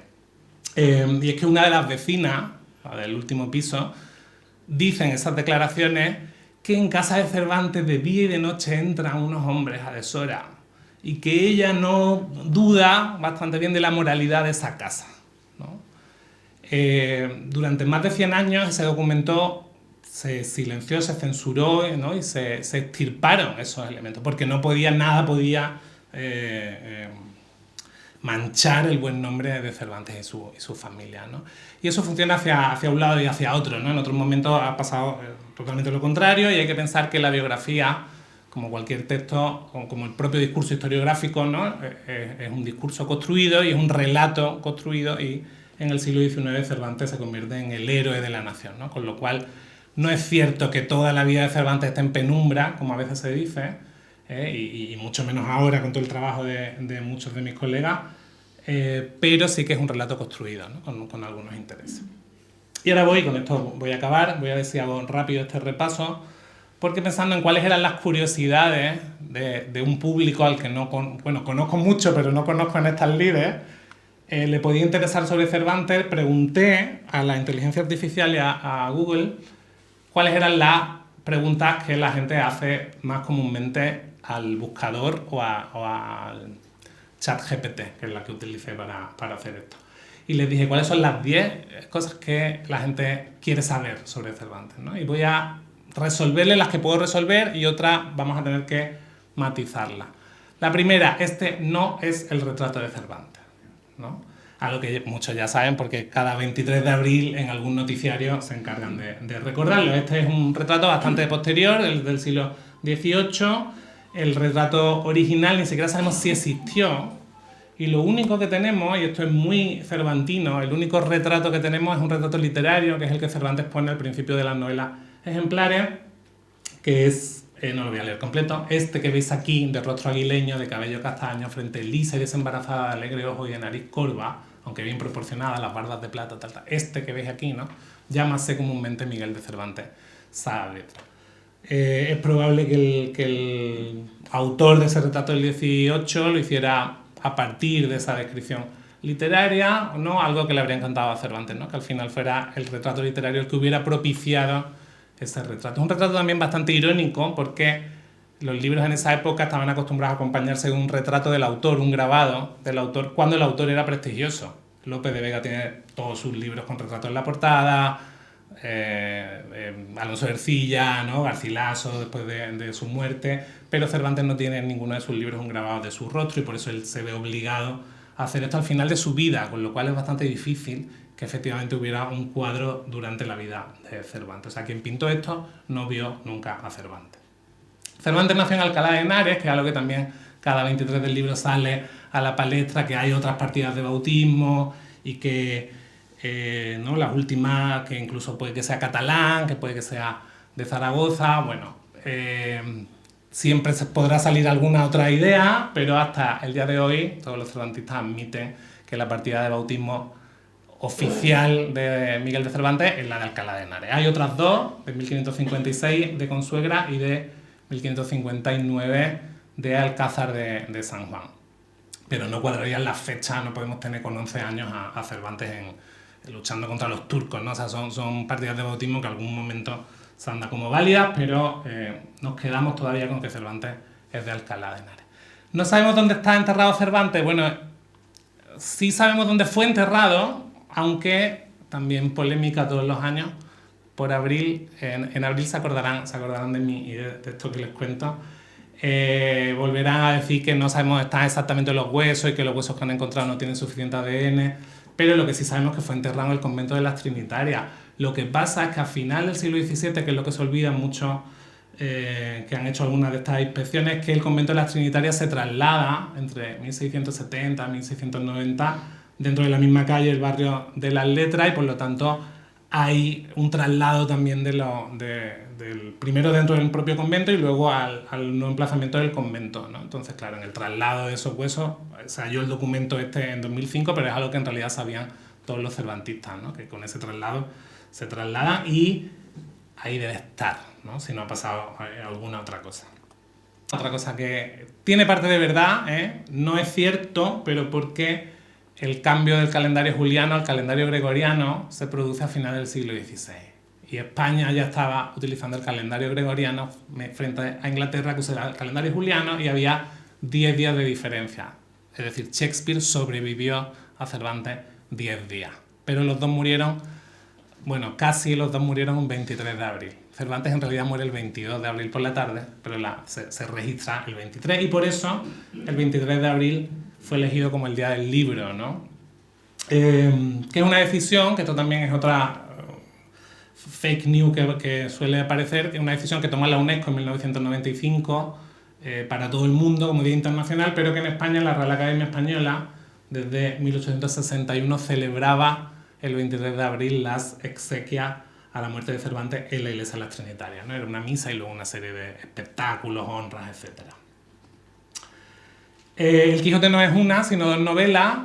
Y es que una de las vecinas, la del último piso, dice en esas declaraciones que en casa de Cervantes de día y de noche entran unos hombres a deshora y que ella no duda bastante bien de la moralidad de esa casa, ¿no? Durante más de 100 años ese documento se silenció, se censuró, ¿no? Y se extirparon esos elementos porque nada podía manchar el buen nombre de Cervantes y su familia, ¿no? Y eso funciona hacia un lado y hacia otro, ¿no? En otros momentos ha pasado totalmente lo contrario y hay que pensar que la biografía, como cualquier texto, como el propio discurso historiográfico, ¿no? Es un discurso construido y es un relato construido y en el siglo XIX Cervantes se convierte en el héroe de la nación, ¿no? Con lo cual no es cierto que toda la vida de Cervantes esté en penumbra, como a veces se dice, y mucho menos ahora con todo el trabajo de muchos de mis colegas, pero sí que es un relato construido, ¿no? con algunos intereses. Y ahora con esto voy a acabar, voy a ver si hago rápido este repaso porque pensando en cuáles eran las curiosidades de un público al que no conozco mucho, pero no conozco en estas lides, le podía interesar sobre Cervantes, pregunté a la inteligencia artificial y a Google cuáles eran las preguntas que la gente hace más comúnmente al buscador o al ChatGPT, que es la que utilicé para hacer esto. Y les dije cuáles son las 10 cosas que la gente quiere saber sobre Cervantes, ¿no? Y voy a resolverle las que puedo resolver y otras vamos a tener que matizarlas. La primera, este no es el retrato de Cervantes, ¿no? Algo que muchos ya saben porque cada 23 de abril en algún noticiario se encargan de recordarlo. Este es un retrato bastante posterior, del siglo XVIII. El retrato original ni siquiera sabemos si existió. Y lo único que tenemos, y esto es muy cervantino, el único retrato que tenemos es un retrato literario, que es el que Cervantes pone al principio de las novelas ejemplares, que es, no lo voy a leer completo, este que veis aquí, de rostro aguileño, de cabello castaño, frente lisa y desembarazada, de alegre ojo y de nariz corva, aunque bien proporcionada, las barbas de plata, tal. Este que veis aquí, ¿no? Llámase comúnmente Miguel de Cervantes Saavedra. Es probable que el autor de ese retrato del 18 lo hiciera a partir de esa descripción literaria, ¿no? Algo que le habría encantado a Cervantes, ¿no? Que al final fuera el retrato literario el que hubiera propiciado ese retrato. Es un retrato también bastante irónico porque los libros en esa época estaban acostumbrados a acompañarse de un retrato del autor, un grabado del autor, cuando el autor era prestigioso. Lope de Vega tiene todos sus libros con retratos en la portada, Alonso de Ercilla, ¿no? Garcilaso después de su muerte, pero Cervantes no tiene en ninguno de sus libros un grabado de su rostro y por eso él se ve obligado a hacer esto al final de su vida, con lo cual es bastante difícil que efectivamente hubiera un cuadro durante la vida de Cervantes. O sea, quien pintó esto no vio nunca a Cervantes. Cervantes nació en Alcalá de Henares, que es algo que también cada 23 del libro sale a la palestra, que hay otras partidas de bautismo y que ¿no? Las últimas, que incluso puede que sea catalán, que puede que sea de Zaragoza, bueno, siempre se podrá salir alguna otra idea, pero hasta el día de hoy todos los cervantistas admiten que la partida de bautismo oficial de Miguel de Cervantes es la de Alcalá de Henares. Hay otras dos, de 1556 de Consuegra y de 1559 de Alcázar de San Juan. Pero no cuadrarían las fechas, no podemos tener con 11 años a Cervantes luchando contra los turcos, ¿no? O sea, son partidas de bautismo que en algún momento se anda como válidas, pero nos quedamos todavía con que Cervantes es de Alcalá de Henares. ¿No sabemos dónde está enterrado Cervantes? Bueno, sí sabemos dónde fue enterrado, aunque también polémica todos los años. Por abril, en abril se acordarán de mí y de esto que les cuento. Volverán a decir que no sabemos dónde están exactamente los huesos y que los huesos que han encontrado no tienen suficiente ADN, pero lo que sí sabemos es que fue enterrado en el convento de las Trinitarias. Lo que pasa es que a final del siglo XVII, que es lo que se olvida mucho, que han hecho algunas de estas inspecciones, que el convento de las Trinitarias se traslada entre 1670 y 1690 dentro de la misma calle, el barrio de las Letras, y por lo tanto hay un traslado también del primero dentro del propio convento y luego al nuevo emplazamiento del convento, ¿no? Entonces, claro, en el traslado de esos huesos se halló el documento este en 2005, pero es algo que en realidad sabían todos los cervantistas, ¿no? Que con ese traslado se traslada y ahí debe estar, ¿no? Si no ha pasado alguna otra cosa. Otra cosa que tiene parte de verdad, no es cierto, pero porque el cambio del calendario juliano al calendario gregoriano se produce a finales del siglo XVI. Y España ya estaba utilizando el calendario gregoriano frente a Inglaterra, que usaba el calendario juliano, y había 10 días de diferencia. Es decir, Shakespeare sobrevivió a Cervantes 10 días. Pero los dos murieron, bueno, casi los dos murieron un 23 de abril. Cervantes en realidad muere el 22 de abril por la tarde, pero se registra el 23, y por eso el 23 de abril fue elegido como el día del libro, ¿no? Que es una decisión, que esto también es otra fake news que suele aparecer, que es una decisión que tomó la UNESCO en 1995 para todo el mundo como Día Internacional, pero que en España la Real Academia Española desde 1861 celebraba el 23 de abril las exequias a la muerte de Cervantes en la iglesia de las Trinitarias, ¿no? Era una misa y luego una serie de espectáculos, honras, etc. El Quijote no es una, sino dos novelas,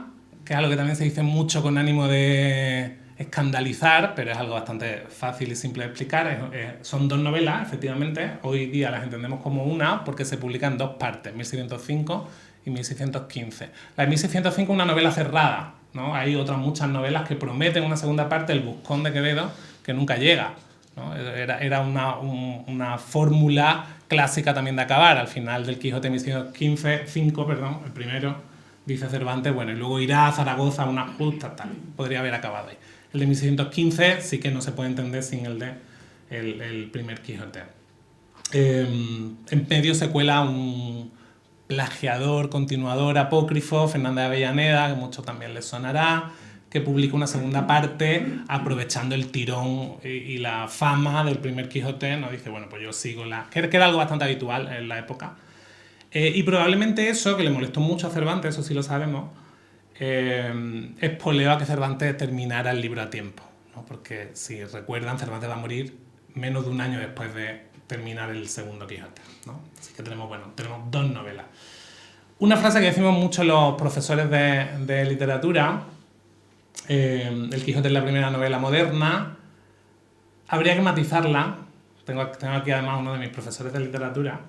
que es algo que también se dice mucho con ánimo de escandalizar, pero es algo bastante fácil y simple de explicar. Son dos novelas, efectivamente. Hoy día las entendemos como una porque se publican en dos partes, 1605 y 1615. La de 1605 es una novela cerrada, ¿no? Hay otras muchas novelas que prometen una segunda parte, El Buscón de Quevedo, que nunca llega, ¿no? Era una fórmula clásica también de acabar. Al final del Quijote 1615, perdón, el primero, dice Cervantes, bueno, y luego irá a Zaragoza a unas justas, tal. Podría haber acabado ahí. El de 1615 sí que no se puede entender sin el de el primer Quijote. En medio se cuela un plagiador, continuador, apócrifo, Fernández de Avellaneda, que mucho también les sonará, que publica una segunda parte aprovechando el tirón y la fama del primer Quijote, ¿no? Dice, bueno, pues yo sigo que era algo bastante habitual en la época. Y probablemente eso, que le molestó mucho a Cervantes, eso sí lo sabemos, espoleó a que Cervantes terminara el libro a tiempo, ¿no? Porque si recuerdan, Cervantes va a morir menos de un año después de terminar el segundo Quijote, ¿no? Así que tenemos dos novelas. Una frase que decimos mucho los profesores de literatura, el Quijote es la primera novela moderna, habría que matizarla. Tengo aquí además uno de mis profesores de literatura,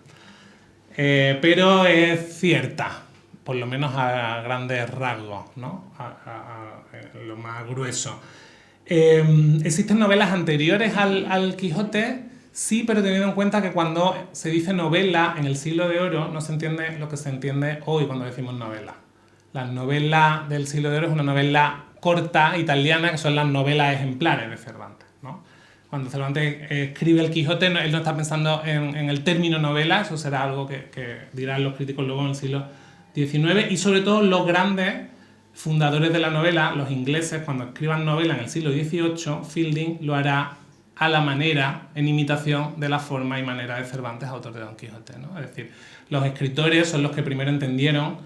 pero es cierta, por lo menos a grandes rasgos, ¿no? A lo más grueso. ¿Existen novelas anteriores al Quijote? Sí, pero teniendo en cuenta que cuando se dice novela en el Siglo de Oro no se entiende lo que se entiende hoy cuando decimos novela. La novela del Siglo de Oro es una novela corta italiana, que son las novelas ejemplares de Cervantes, ¿no? Cuando Cervantes escribe el Quijote, él no está pensando en el término novela, eso será algo que dirán los críticos luego en el siglo XIX, y sobre todo los grandes fundadores de la novela, los ingleses, cuando escriban novela en el siglo XVIII, Fielding lo hará a la manera, en imitación de la forma y manera de Cervantes, autor de Don Quijote, ¿no? Es decir, los escritores son los que primero entendieron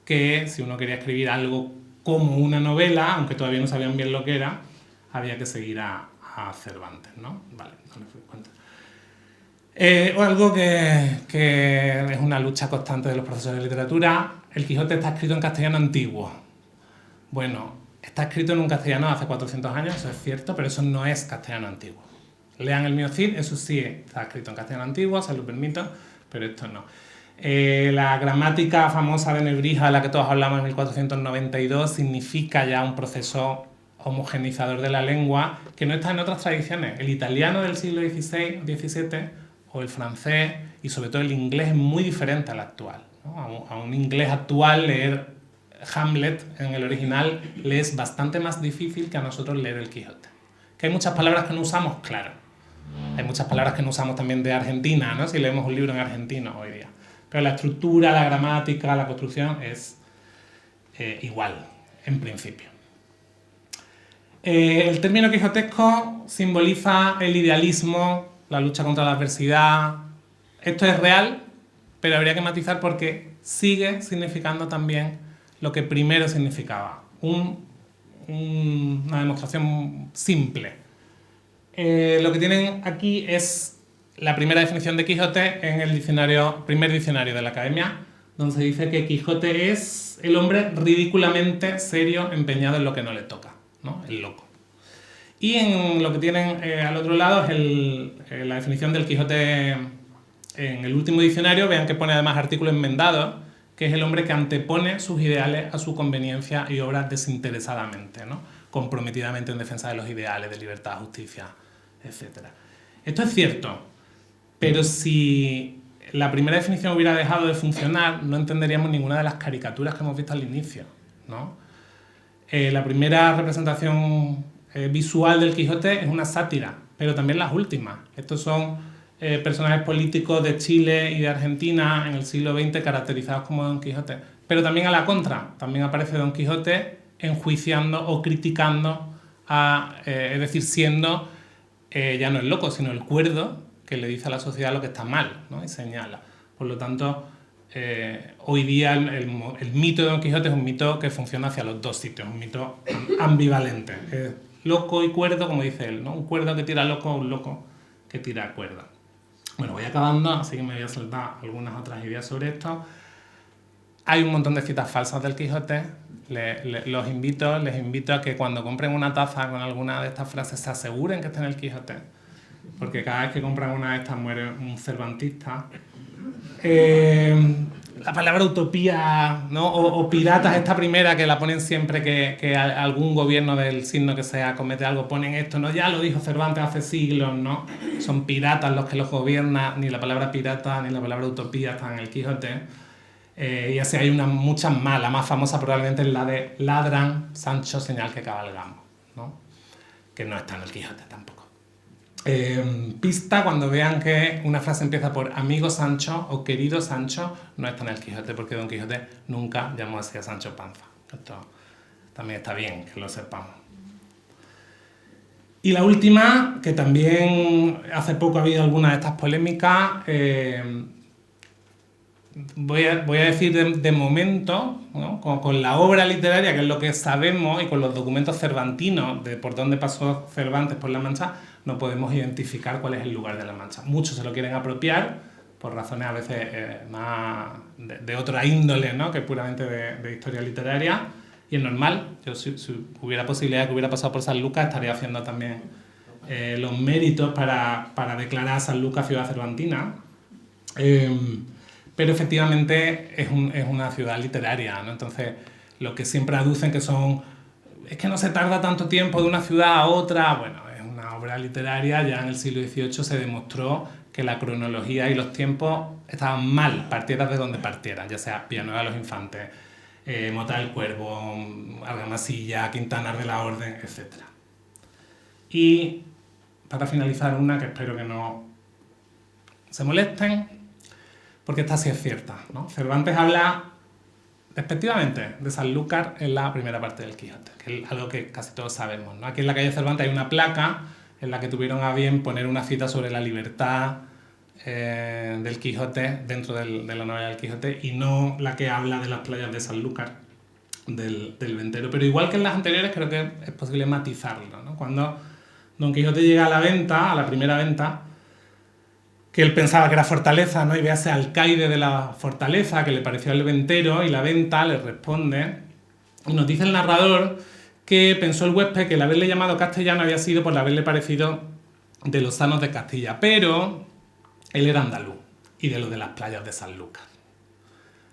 que si uno quería escribir algo como una novela, aunque todavía no sabían bien lo que era, había que seguir a Cervantes, ¿no? Vale, no me fui cuenta. Algo que es una lucha constante de los profesores de literatura, el Quijote está escrito en castellano antiguo. Bueno, está escrito en un castellano hace 400 años, eso es cierto, pero eso no es castellano antiguo. Lean el mío Cid, eso sí está escrito en castellano antiguo, se lo permito, pero esto no. La gramática famosa de Nebrija, de la que todos hablamos en 1492, significa ya un proceso homogenizador de la lengua que no está en otras tradiciones. El italiano del siglo XVI, XVII, o el francés, y sobre todo el inglés, es muy diferente al actual, ¿no? A un inglés actual leer Hamlet en el original le es bastante más difícil que a nosotros leer el Quijote. ¿Que hay muchas palabras que no usamos? Claro. Hay muchas palabras que no usamos también de Argentina, ¿no? Si leemos un libro en argentino hoy día. Pero la estructura, la gramática, la construcción es igual, en principio. El término quijotesco simboliza el idealismo, la lucha contra la adversidad. Esto es real, pero habría que matizar porque sigue significando también lo que primero significaba. Una demostración simple. Lo que tienen aquí es la primera definición de Quijote en el primer diccionario de la Academia, donde se dice que Quijote es el hombre ridículamente serio, empeñado en lo que no le toca, ¿no? El loco. Y en lo que tienen al otro lado es la definición del Quijote en el último diccionario. Vean que pone además artículo enmendado, que es el hombre que antepone sus ideales a su conveniencia y obra desinteresadamente, ¿no? Comprometidamente en defensa de los ideales de libertad, justicia, etc. Esto es cierto, pero si la primera definición hubiera dejado de funcionar, no entenderíamos ninguna de las caricaturas que hemos visto al inicio, ¿no? La primera representación visual del Quijote es una sátira, pero también las últimas. Estos son personajes políticos de Chile y de Argentina en el siglo XX caracterizados como Don Quijote. Pero también a la contra, también aparece Don Quijote enjuiciando o criticando, es decir, siendo ya no el loco, sino el cuerdo que le dice a la sociedad lo que está mal, ¿no? Y señala. Por lo tanto, hoy día el mito de Don Quijote es un mito que funciona hacia los dos sitios, un mito ambivalente. Loco y cuerdo, como dice él, ¿no? Un cuerdo que tira loco, un loco que tira cuerda. Bueno, voy acabando, así que me voy a saltar algunas otras ideas sobre esto. Hay un montón de citas falsas del Quijote. Les invito a que cuando compren una taza con alguna de estas frases se aseguren que está en el Quijote, porque cada vez que compran una de estas muere un cervantista. La palabra utopía, ¿no? o piratas, esta primera que la ponen siempre que algún gobierno del signo que sea comete algo, ponen esto, ¿no? Ya lo dijo Cervantes hace siglos, ¿no? Son piratas los que los gobiernan, ni la palabra pirata ni la palabra utopía están en el Quijote. Y así hay muchas más. La más famosa probablemente es la de ladran, Sancho, señal que cabalgamos, ¿no? Que no está en el Quijote tampoco. Pista cuando vean que una frase empieza por amigo Sancho o querido Sancho, no está en el Quijote, porque Don Quijote nunca llamó así a Sancho Panza. Esto también está bien que lo sepamos. Y la última, que también hace poco ha habido alguna de estas polémicas, voy a decir de momento, ¿no? con la obra literaria, que es lo que sabemos, y con los documentos cervantinos de por dónde pasó Cervantes por La Mancha, no podemos identificar cuál es el lugar de La Mancha. Muchos se lo quieren apropiar por razones a veces más de otra índole, ¿no? que puramente de historia literaria, y es normal. Yo si hubiera posibilidad que hubiera pasado por San Lucas, estaría haciendo también los méritos para declarar a San Lucas ciudad cervantina. Pero efectivamente es una ciudad literaria, ¿no? Entonces, lo que siempre aducen que es que no se tarda tanto tiempo de una ciudad a otra, bueno, es una obra literaria. Ya en el siglo XVIII se demostró que la cronología y los tiempos estaban mal, partieras de donde partieran, ya sea Villanueva de los Infantes, Mota del Cuervo, Argamasilla, Quintanar de la Orden, etc. Y para finalizar, una que espero que no se molesten, porque esta sí es cierta, ¿no? Cervantes habla despectivamente de Sanlúcar en la primera parte del Quijote, que es algo que casi todos sabemos, ¿no? Aquí en la calle Cervantes hay una placa en la que tuvieron a bien poner una cita sobre la libertad del Quijote dentro de la novela del Quijote, y no la que habla de las playas de Sanlúcar, del Ventero. Pero igual que en las anteriores, creo que es posible matizarlo, ¿no? Cuando Don Quijote llega a la venta, a la primera venta, que él pensaba que era fortaleza, ¿no? Y ve a ese alcaide de la fortaleza que le pareció el Ventero, y la venta le responde. Y nos dice el narrador que pensó el huésped que el haberle llamado castellano había sido por haberle parecido de los sanos de Castilla, pero él era andaluz y de los de las playas de Sanlúcar.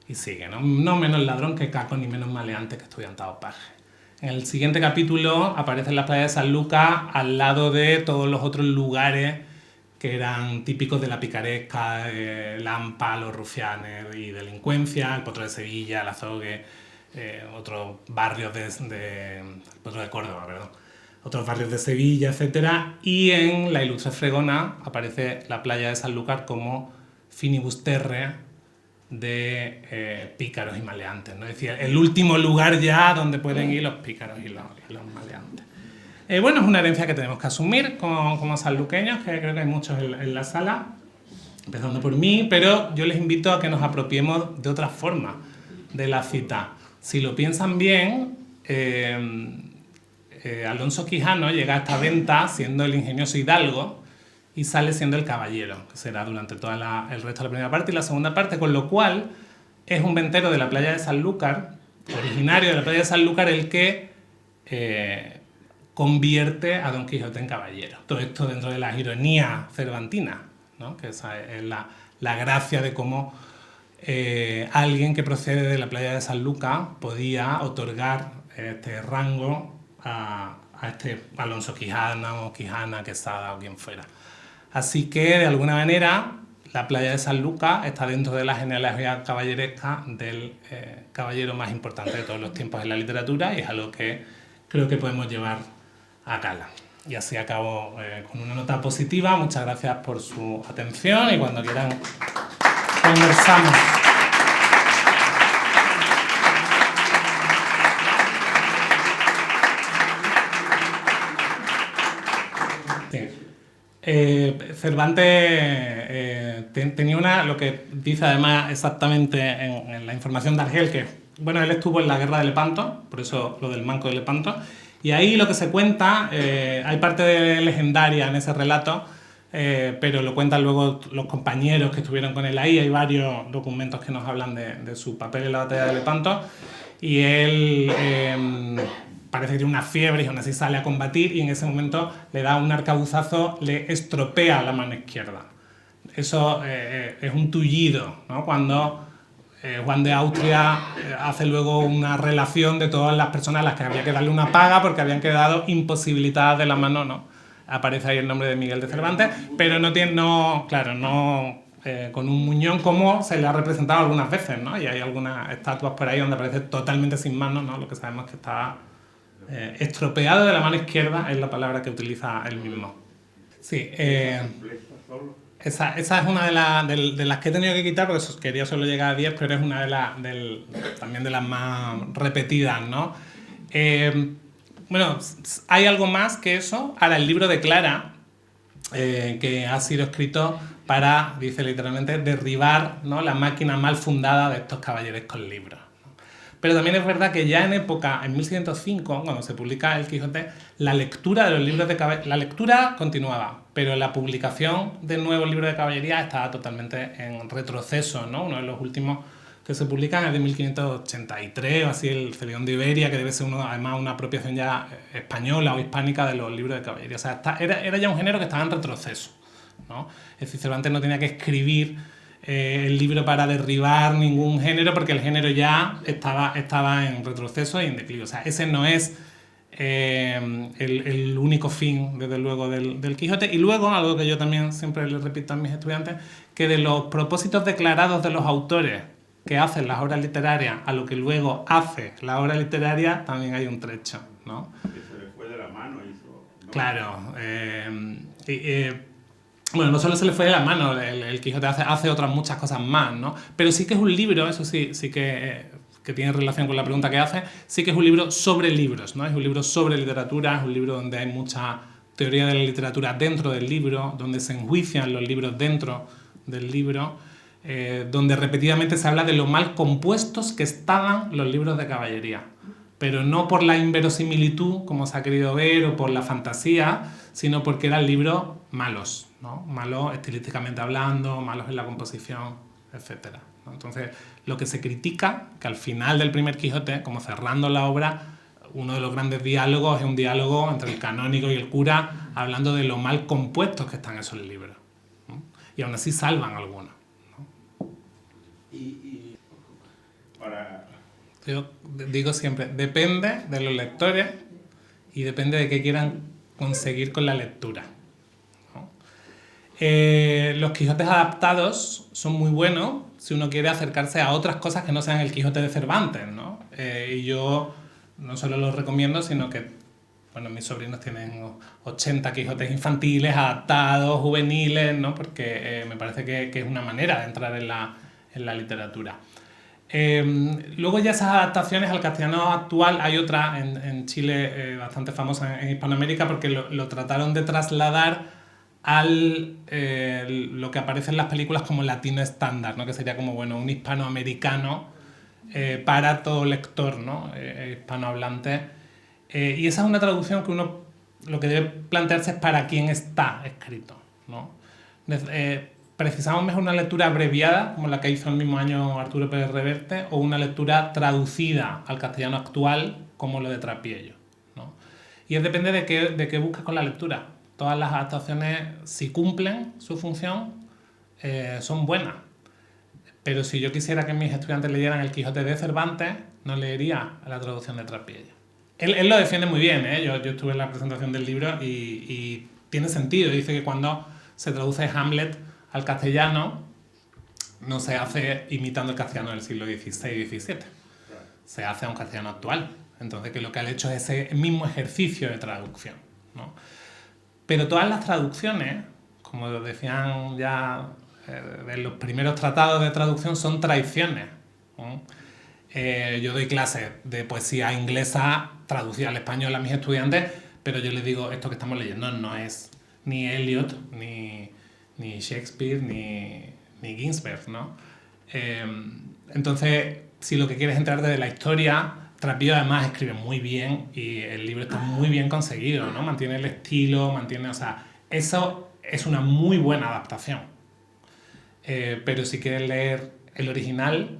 Y sigue, ¿no? No menos ladrón que caco, ni menos maleante que estudiantado paje. En el siguiente capítulo aparecen las playas de Sanlúcar al lado de todos los otros lugares que eran típicos de la picaresca, Lampa, los rufianes y delincuencia, el Potro de Sevilla, el Azogue, otros barrios el Potro de Córdoba, perdón, otros barrios de Sevilla, etc. Y en la Ilustre Fregona aparece la playa de Sanlúcar como finibus terre de pícaros y maleantes, ¿no? Es decir, el último lugar ya donde pueden ir los pícaros y los maleantes. Bueno, es una herencia que tenemos que asumir como sanluqueños, que creo que hay muchos en la sala, empezando por mí, pero yo les invito a que nos apropiemos de otra forma de la cita. Si lo piensan bien, Alonso Quijano llega a esta venta siendo el ingenioso hidalgo y sale siendo el caballero, que será durante todo el resto de la primera parte y la segunda parte, con lo cual es un ventero de la playa de Sanlúcar, originario de la playa de Sanlúcar, el que convierte a Don Quijote en caballero. Todo esto dentro de la ironía cervantina, ¿no? Que esa es la gracia de cómo alguien que procede de la playa de Sanlúcar podía otorgar este rango a este Alonso Quijana o Quijana, Quesada o quien fuera. Así que, de alguna manera, la playa de Sanlúcar está dentro de la genealogía caballeresca del caballero más importante de todos los tiempos en la literatura, y es algo que creo que podemos llevar a gala. Y así acabo con una nota positiva. Muchas gracias por su atención y cuando quieran conversamos. Cervantes tenía lo que dice además exactamente en la información de Argel, que bueno, él estuvo en la guerra de Lepanto, por eso lo del manco de Lepanto, y ahí lo que se cuenta, hay parte legendaria en ese relato, pero lo cuentan luego los compañeros que estuvieron con él ahí. Hay varios documentos que nos hablan de su papel en la batalla de Lepanto, y él parece que tiene una fiebre y aún así sale a combatir, y en ese momento le da un arcabuzazo, le estropea la mano izquierda. Eso es un tullido, ¿no? Cuando Juan de Austria hace luego una relación de todas las personas a las que había que darle una paga porque habían quedado imposibilitadas de la mano, ¿no? Aparece ahí el nombre de Miguel de Cervantes, pero no tiene, con un muñón como se le ha representado algunas veces, ¿no? Y hay algunas estatuas por ahí donde aparece totalmente sin manos, ¿no? Lo que sabemos es que está estropeado de la mano izquierda, es la palabra que utiliza él mismo. Sí, esa es una de las que he tenido que quitar porque quería solo llegar a 10, pero es una también de las más repetidas, ¿no? Bueno, hay algo más que eso. Ahora, el libro de Clara, que ha sido escrito para, dice literalmente, derribar, ¿no?, la máquina mal fundada de estos caballeros con libros. Pero también es verdad que ya en 1605, cuando se publica El Quijote, la lectura de los libros de caballería, la lectura continuaba, pero la publicación de nuevos libros de caballería estaba totalmente en retroceso, ¿no? Uno de los últimos que se publican es de 1583, o así, el Celión de Iberia, que debe ser además una apropiación ya española o hispánica de los libros de caballería. O sea, era ya un género que estaba en retroceso, ¿no? Es decir, Cervantes no tenía que escribir el libro para derribar ningún género, porque el género ya estaba en retroceso y en declive. O sea, ese no es el único fin, desde luego, del Quijote. Y luego, algo que yo también siempre le repito a mis estudiantes, que de los propósitos declarados de los autores que hacen las obras literarias a lo que luego hace la obra literaria, también hay un trecho, ¿no? Que se le fue de la mano eso, ¿no? Claro. Bueno, no solo se le fue de la mano, el Quijote hace otras muchas cosas más, ¿no? Pero sí que es un libro, eso sí que tiene relación con la pregunta que hace, sí que es un libro sobre libros, ¿no? Es un libro sobre literatura, es un libro donde hay mucha teoría de la literatura dentro del libro, donde se enjuician los libros dentro del libro, donde repetidamente se habla de lo mal compuestos que estaban los libros de caballería, pero no por la inverosimilitud, como se ha querido ver, o por la fantasía, sino porque eran libros malos, ¿no? Malos estilísticamente hablando, malos en la composición, etc., ¿no? Entonces, lo que se critica, que al final del primer Quijote, como cerrando la obra, uno de los grandes diálogos es un diálogo entre el canónigo y el cura, hablando de lo mal compuestos que están esos libros, ¿no? Y aún así salvan algunos, ¿no? Y para... Yo digo siempre, depende de los lectores y depende de qué quieran conseguir con la lectura, ¿no? Los Quijotes adaptados son muy buenos si uno quiere acercarse a otras cosas que no sean el Quijote de Cervantes, ¿no? Y yo no solo los recomiendo, sino que, bueno, mis sobrinos tienen 80 Quijotes infantiles, adaptados, juveniles, ¿no? Porque me parece que es una manera de entrar en la literatura. Luego ya esas adaptaciones al castellano actual, hay otra en Chile bastante famosa en Hispanoamérica, porque lo trataron de trasladar al lo que aparece en las películas como latino estándar, ¿no? Que sería como, bueno, un hispanoamericano para todo lector, ¿no? Hispanohablante. Y esa es una traducción que uno lo que debe plantearse es para quién está escrito, ¿no? ¿Precisamos mejor una lectura abreviada, como la que hizo el mismo año Arturo Pérez Reverte, o una lectura traducida al castellano actual, como lo de Trapiello, ¿no? Y depende de qué busques con la lectura. Todas las adaptaciones, si cumplen su función, son buenas. Pero si yo quisiera que mis estudiantes leyeran El Quijote de Cervantes, no leería la traducción de Trapiello. Él lo defiende muy bien, ¿eh? Yo estuve en la presentación del libro y tiene sentido. Dice que cuando se traduce Hamlet al castellano, no se hace imitando el castellano del siglo XVI y XVII. Se hace a un castellano actual. Entonces, que lo que ha hecho es ese mismo ejercicio de traducción, ¿no? Pero todas las traducciones, como decían ya de los primeros tratados de traducción, son traiciones, ¿no? Yo doy clases de poesía inglesa traducida al español a mis estudiantes, pero yo les digo, esto que estamos leyendo no es ni Eliot, ni Shakespeare, ni Ginsberg, ¿no? Entonces, si lo que quieres entrar desde la historia, Trapiello además escribe muy bien y el libro está muy bien conseguido, ¿no? Mantiene el estilo, mantiene, o sea, eso es una muy buena adaptación. Pero si quieres leer el original,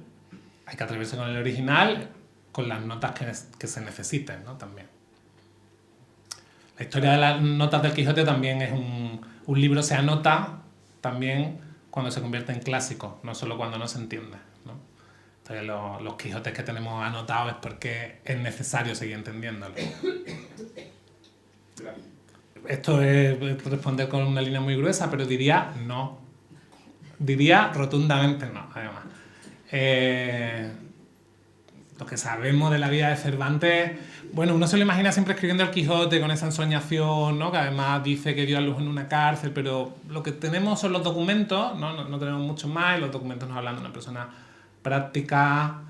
hay que atreverse con el original, con las notas que se necesiten, ¿no? También. La historia de las notas del Quijote también es un libro, se anota también cuando se convierte en clásico, no solo cuando no se entiende, ¿no? Entonces los Quijotes que tenemos anotados es porque es necesario seguir entendiéndolo. Esto es responder con una línea muy gruesa, pero diría no. Diría rotundamente no, además. Lo que sabemos de la vida de Cervantes, bueno, uno se lo imagina siempre escribiendo el Quijote con esa ensoñación, ¿no? Que además dice que dio a luz en una cárcel, pero lo que tenemos son los documentos, no tenemos mucho más, y los documentos nos hablan de una persona práctica,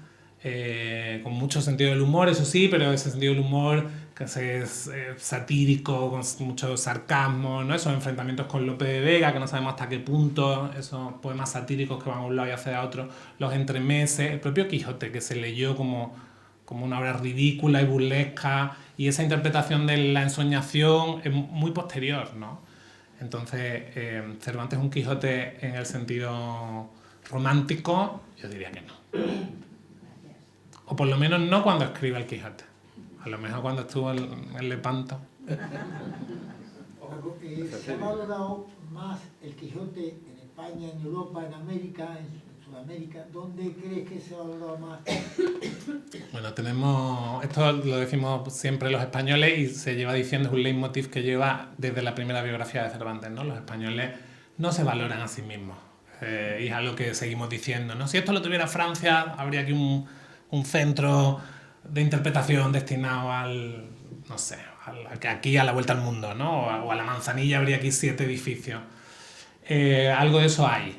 con mucho sentido del humor, eso sí, pero ese sentido del humor que es satírico, con mucho sarcasmo, ¿no? Esos enfrentamientos con Lope de Vega, que no sabemos hasta qué punto, esos poemas satíricos que van a un lado y hacia otro, los entremeses, el propio Quijote, que se leyó como una obra ridícula y burlesca, y esa interpretación de la ensoñación es muy posterior, ¿no? Entonces, Cervantes es un Quijote en el sentido romántico, yo diría que no. O por lo menos no cuando escribe el Quijote. A lo mejor cuando estuvo en Lepanto. ¿Se ha valorado más el Quijote en España, en Europa, en América, en Sudamérica? ¿Dónde crees que se ha valorado más? Bueno, tenemos... Esto lo decimos siempre los españoles y se lleva diciendo, es un leitmotiv que lleva desde la primera biografía de Cervantes, ¿no? Los españoles no se valoran a sí mismos. Y es algo que seguimos diciendo, ¿no? Si esto lo tuviera Francia, habría aquí un centro de interpretación destinado al, no sé, aquí a la vuelta al mundo, ¿no? O a la Manzanilla habría aquí 7 edificios. Algo de eso hay.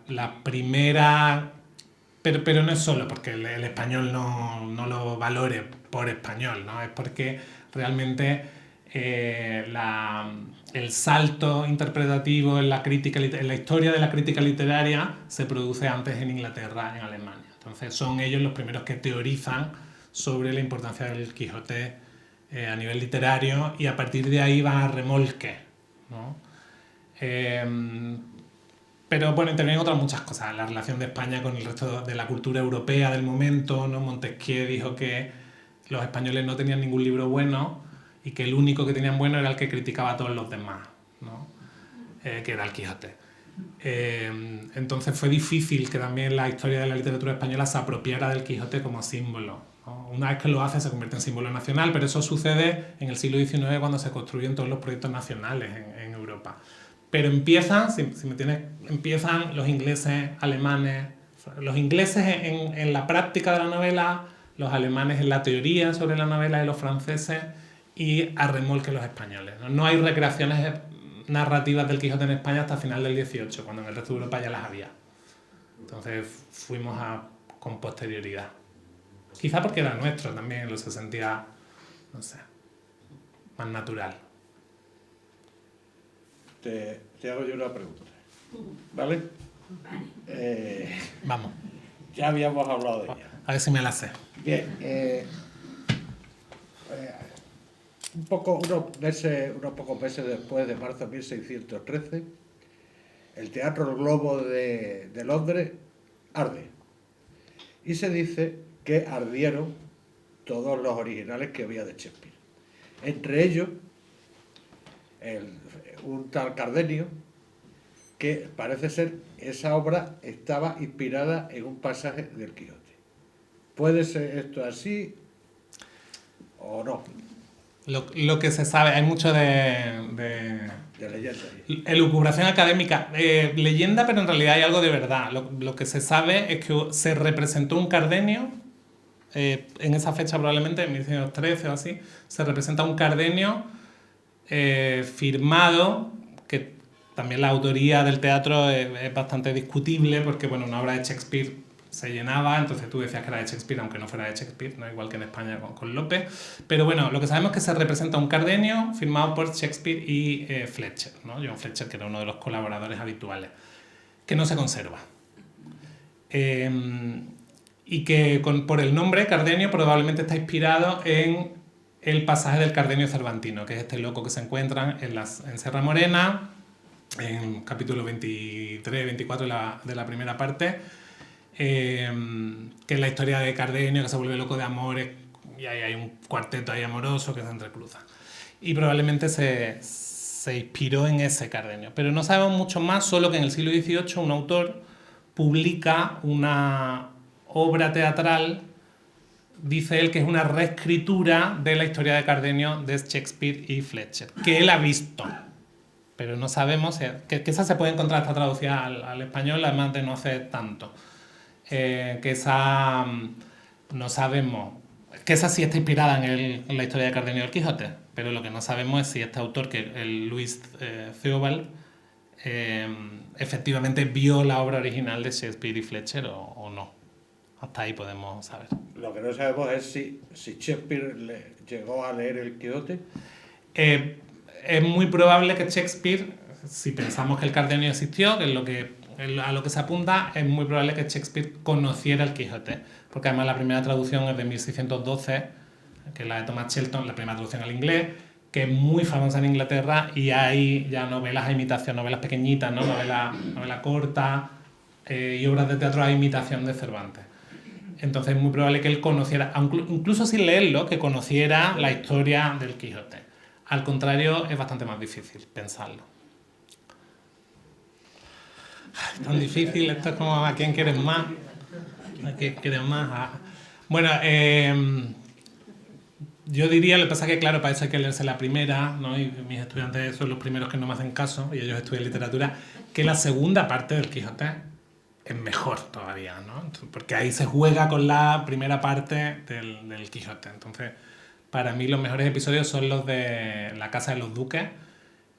La primera... Pero no es solo porque el español no lo valore por español, ¿no? Es porque realmente el salto interpretativo en la historia de la crítica literaria se produce antes en Inglaterra, en Alemania. Entonces son ellos los primeros que teorizan sobre la importancia del Quijote a nivel literario, y a partir de ahí van a remolque, ¿no? Pero bueno, intervienen otras muchas cosas, la relación de España con el resto de la cultura europea del momento, ¿no? Montesquieu dijo que los españoles no tenían ningún libro bueno y que el único que tenían bueno era el que criticaba a todos los demás, ¿no? Que era el Quijote. Entonces fue difícil que también la historia de la literatura española se apropiara del Quijote como símbolo, ¿no? Una vez que lo hace se convierte en símbolo nacional, pero eso sucede en el siglo XIX cuando se construyen todos los proyectos nacionales en Europa. Pero empiezan los ingleses, alemanes, los ingleses en la práctica de la novela, los alemanes en la teoría sobre la novela y los franceses, y a remolque los españoles, ¿no? No hay recreaciones narrativas del Quijote en España hasta final del XVIII, cuando en el resto de Europa ya las había. Entonces fuimos con posterioridad. Quizá porque era nuestro también, lo se sentía, no sé, más natural. Te hago yo una pregunta, ¿vale? Vamos, Ya habíamos hablado de ella. a ver si me la sé. Bien, unos pocos meses después, de marzo de 1613, el Teatro El Globo de Londres arde. Y se dice que ardieron todos los originales que había de Shakespeare. Entre ellos, un tal Cardenio, que parece ser esa obra estaba inspirada en un pasaje del Quijote. ¿Puede ser esto así o no? Lo que se sabe, hay mucho de leyenda. elucubración académica, leyenda, pero en realidad hay algo de verdad. Lo que se sabe es que se representó un Cardenio, en esa fecha probablemente, en 1613 o así, se representa un Cardenio firmado, que también la autoría del teatro es bastante discutible, porque bueno, una obra de Shakespeare se llenaba, entonces tú decías que era de Shakespeare aunque no fuera de Shakespeare, ¿no? Igual que en España con Lope. Pero bueno, lo que sabemos es que se representa un Cardenio firmado por Shakespeare y Fletcher, ¿no? John Fletcher, que era uno de los colaboradores habituales, que no se conserva. Y que por el nombre Cardenio probablemente está inspirado en el pasaje del Cardenio Cervantino, que es este loco que se encuentran en Serra Morena, en capítulo 23, 24 de la primera parte, que es la historia de Cardenio, que se vuelve loco de amores, y ahí hay un cuarteto ahí amoroso que se entrecruza. Y probablemente se inspiró en ese Cardenio. Pero no sabemos mucho más, solo que en el siglo XVIII un autor publica una obra teatral, dice él que es una reescritura de la historia de Cardenio de Shakespeare y Fletcher, que él ha visto. Pero no sabemos, que esa se puede encontrar, está traducida al español, además de no hace tanto. Que esa no sabemos, que esa sí está inspirada en la historia de Cardenio y el Quijote, pero lo que no sabemos es si este autor, que el Louis Theobald, efectivamente vio la obra original de Shakespeare y Fletcher o no. Hasta ahí podemos saber. Lo que no sabemos es si Shakespeare llegó a leer el Quijote. Es muy probable que Shakespeare, si pensamos que el Cardenio existió, que es a lo que se apunta, es muy probable que Shakespeare conociera el Quijote, porque además la primera traducción es de 1612, que es la de Thomas Shelton, la primera traducción al inglés, que es muy famosa en Inglaterra, y hay ya novelas a imitación, novelas pequeñitas, ¿no? novela corta y obras de teatro a imitación de Cervantes. Entonces es muy probable que él conociera, incluso sin leerlo, que conociera la historia del Quijote. Al contrario, es bastante más difícil pensarlo. Es tan difícil, esto es como ¿a quién quieres más? ¿A quién quieres más? Bueno, yo diría, lo que pasa es que claro, para eso hay que leerse la primera, ¿no? Y mis estudiantes son los primeros que no me hacen caso, y ellos estudian literatura, que la segunda parte del Quijote es mejor todavía, ¿no? Porque ahí se juega con la primera parte del Quijote. Entonces, para mí los mejores episodios son los de La Casa de los Duques,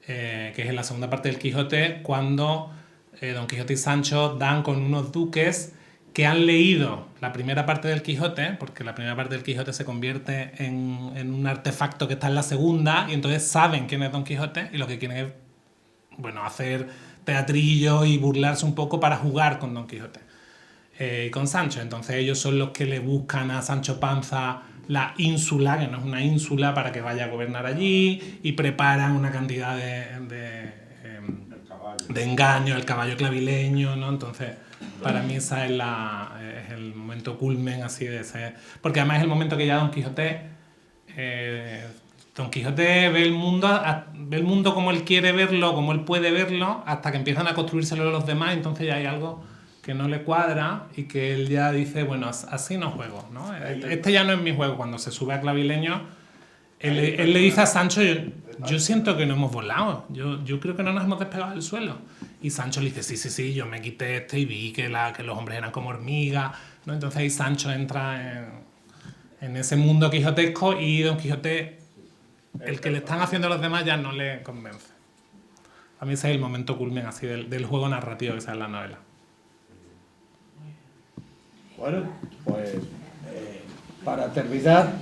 que es en la segunda parte del Quijote, cuando Don Quijote y Sancho dan con unos duques que han leído la primera parte del Quijote, porque la primera parte del Quijote se convierte en un artefacto que está en la segunda, y entonces saben quién es Don Quijote, y lo que quieren es, bueno, hacer teatrillo y burlarse un poco para jugar con Don Quijote y con Sancho. Entonces ellos son los que le buscan a Sancho Panza la ínsula, que no es una ínsula, para que vaya a gobernar allí, y preparan una cantidad de engaño, el caballo clavileño, ¿no? Entonces, para mí esa es el momento culmen así de ese, porque además es el momento que ya Don Quijote ve el mundo como él quiere verlo, como él puede verlo, hasta que empiezan a construírselo los demás, entonces ya hay algo que no le cuadra y que él ya dice, bueno, así no juego, ¿no? Este ya no es mi juego. Cuando se sube a Clavileño, él le dice a Sancho, yo siento que no hemos volado, yo creo que no nos hemos despegado del suelo. Y Sancho le dice, sí, yo me quité y vi que los hombres eran como hormigas, ¿no? Entonces ahí Sancho entra en ese mundo quijotesco, y Don Quijote, el que le están haciendo a los demás, ya no le convence. A mí ese es el momento culmen así del juego narrativo que sale en la novela. Bueno, pues para terminar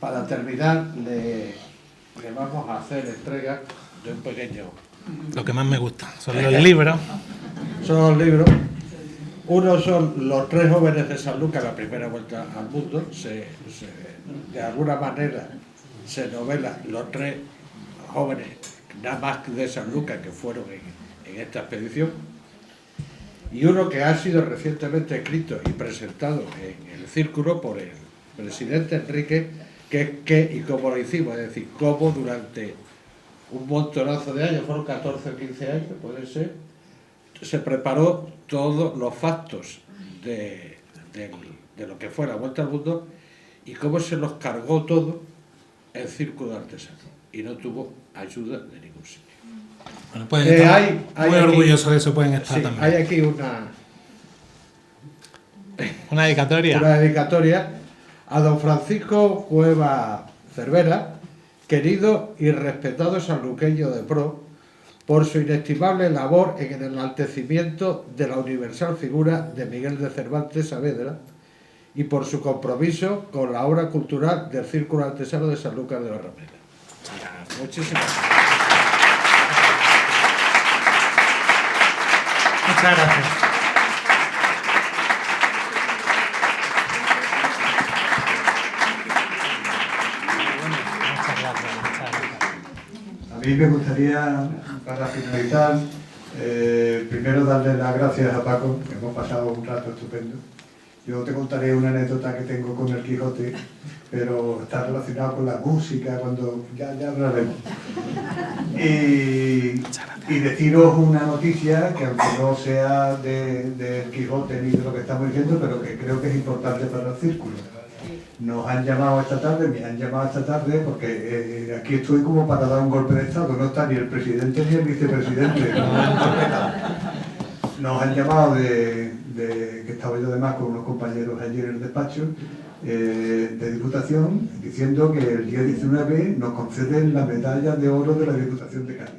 le vamos a hacer entrega de un pequeño... Lo que más me gusta son los libros. Son los libros. Uno son Los tres jóvenes de San Lucas, la primera vuelta al mundo. De alguna manera se novela los tres jóvenes, nada más de San Lucas, que fueron en esta expedición. Y uno que ha sido recientemente escrito y presentado en el Círculo por el presidente Enrique, que y cómo lo hicimos, es decir, cómo durante un montonazo de años, fueron 14 o 15 años, puede ser, se preparó todos los factos de lo que fue la Vuelta al Mundo, y cómo se los cargó todo el Círculo de Artesanos, y no tuvo ayuda de ningún sitio. Bueno, pueden estar muy aquí, orgullosos de eso, pueden estar sí, también. hay aquí Una dedicatoria. Una dedicatoria a don Francisco Cueva Cervera, querido y respetado sanluqueño de pro, por su inestimable labor en el enaltecimiento de la universal figura de Miguel de Cervantes Saavedra, y por su compromiso con la obra cultural del Círculo Artesano de Sanlúcar de Barrameda. Muchísimas gracias. Muchas gracias. Muchas gracias. A mí mí me gustaría, para finalizar, primero darle las gracias a Paco, que hemos pasado un rato estupendo. Yo te contaré una anécdota que tengo con el Quijote, pero está relacionado con la música, cuando ya hablaremos. Y deciros una noticia que, aunque no sea del Quijote ni de lo que estamos diciendo, pero que creo que es importante para el círculo. Nos han llamado esta tarde, me han llamado esta tarde, porque aquí estoy como para dar un golpe de Estado, no está ni el presidente ni el vicepresidente. Nos han llamado que estaba yo además con unos compañeros allí en el despacho de Diputación, diciendo que el día 19 nos conceden la medalla de oro de la Diputación de Cádiz.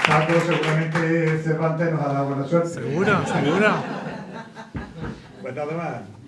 Paco, seguramente Cervantes nos ha dado buena suerte. Seguro, seguro. Pues nada más.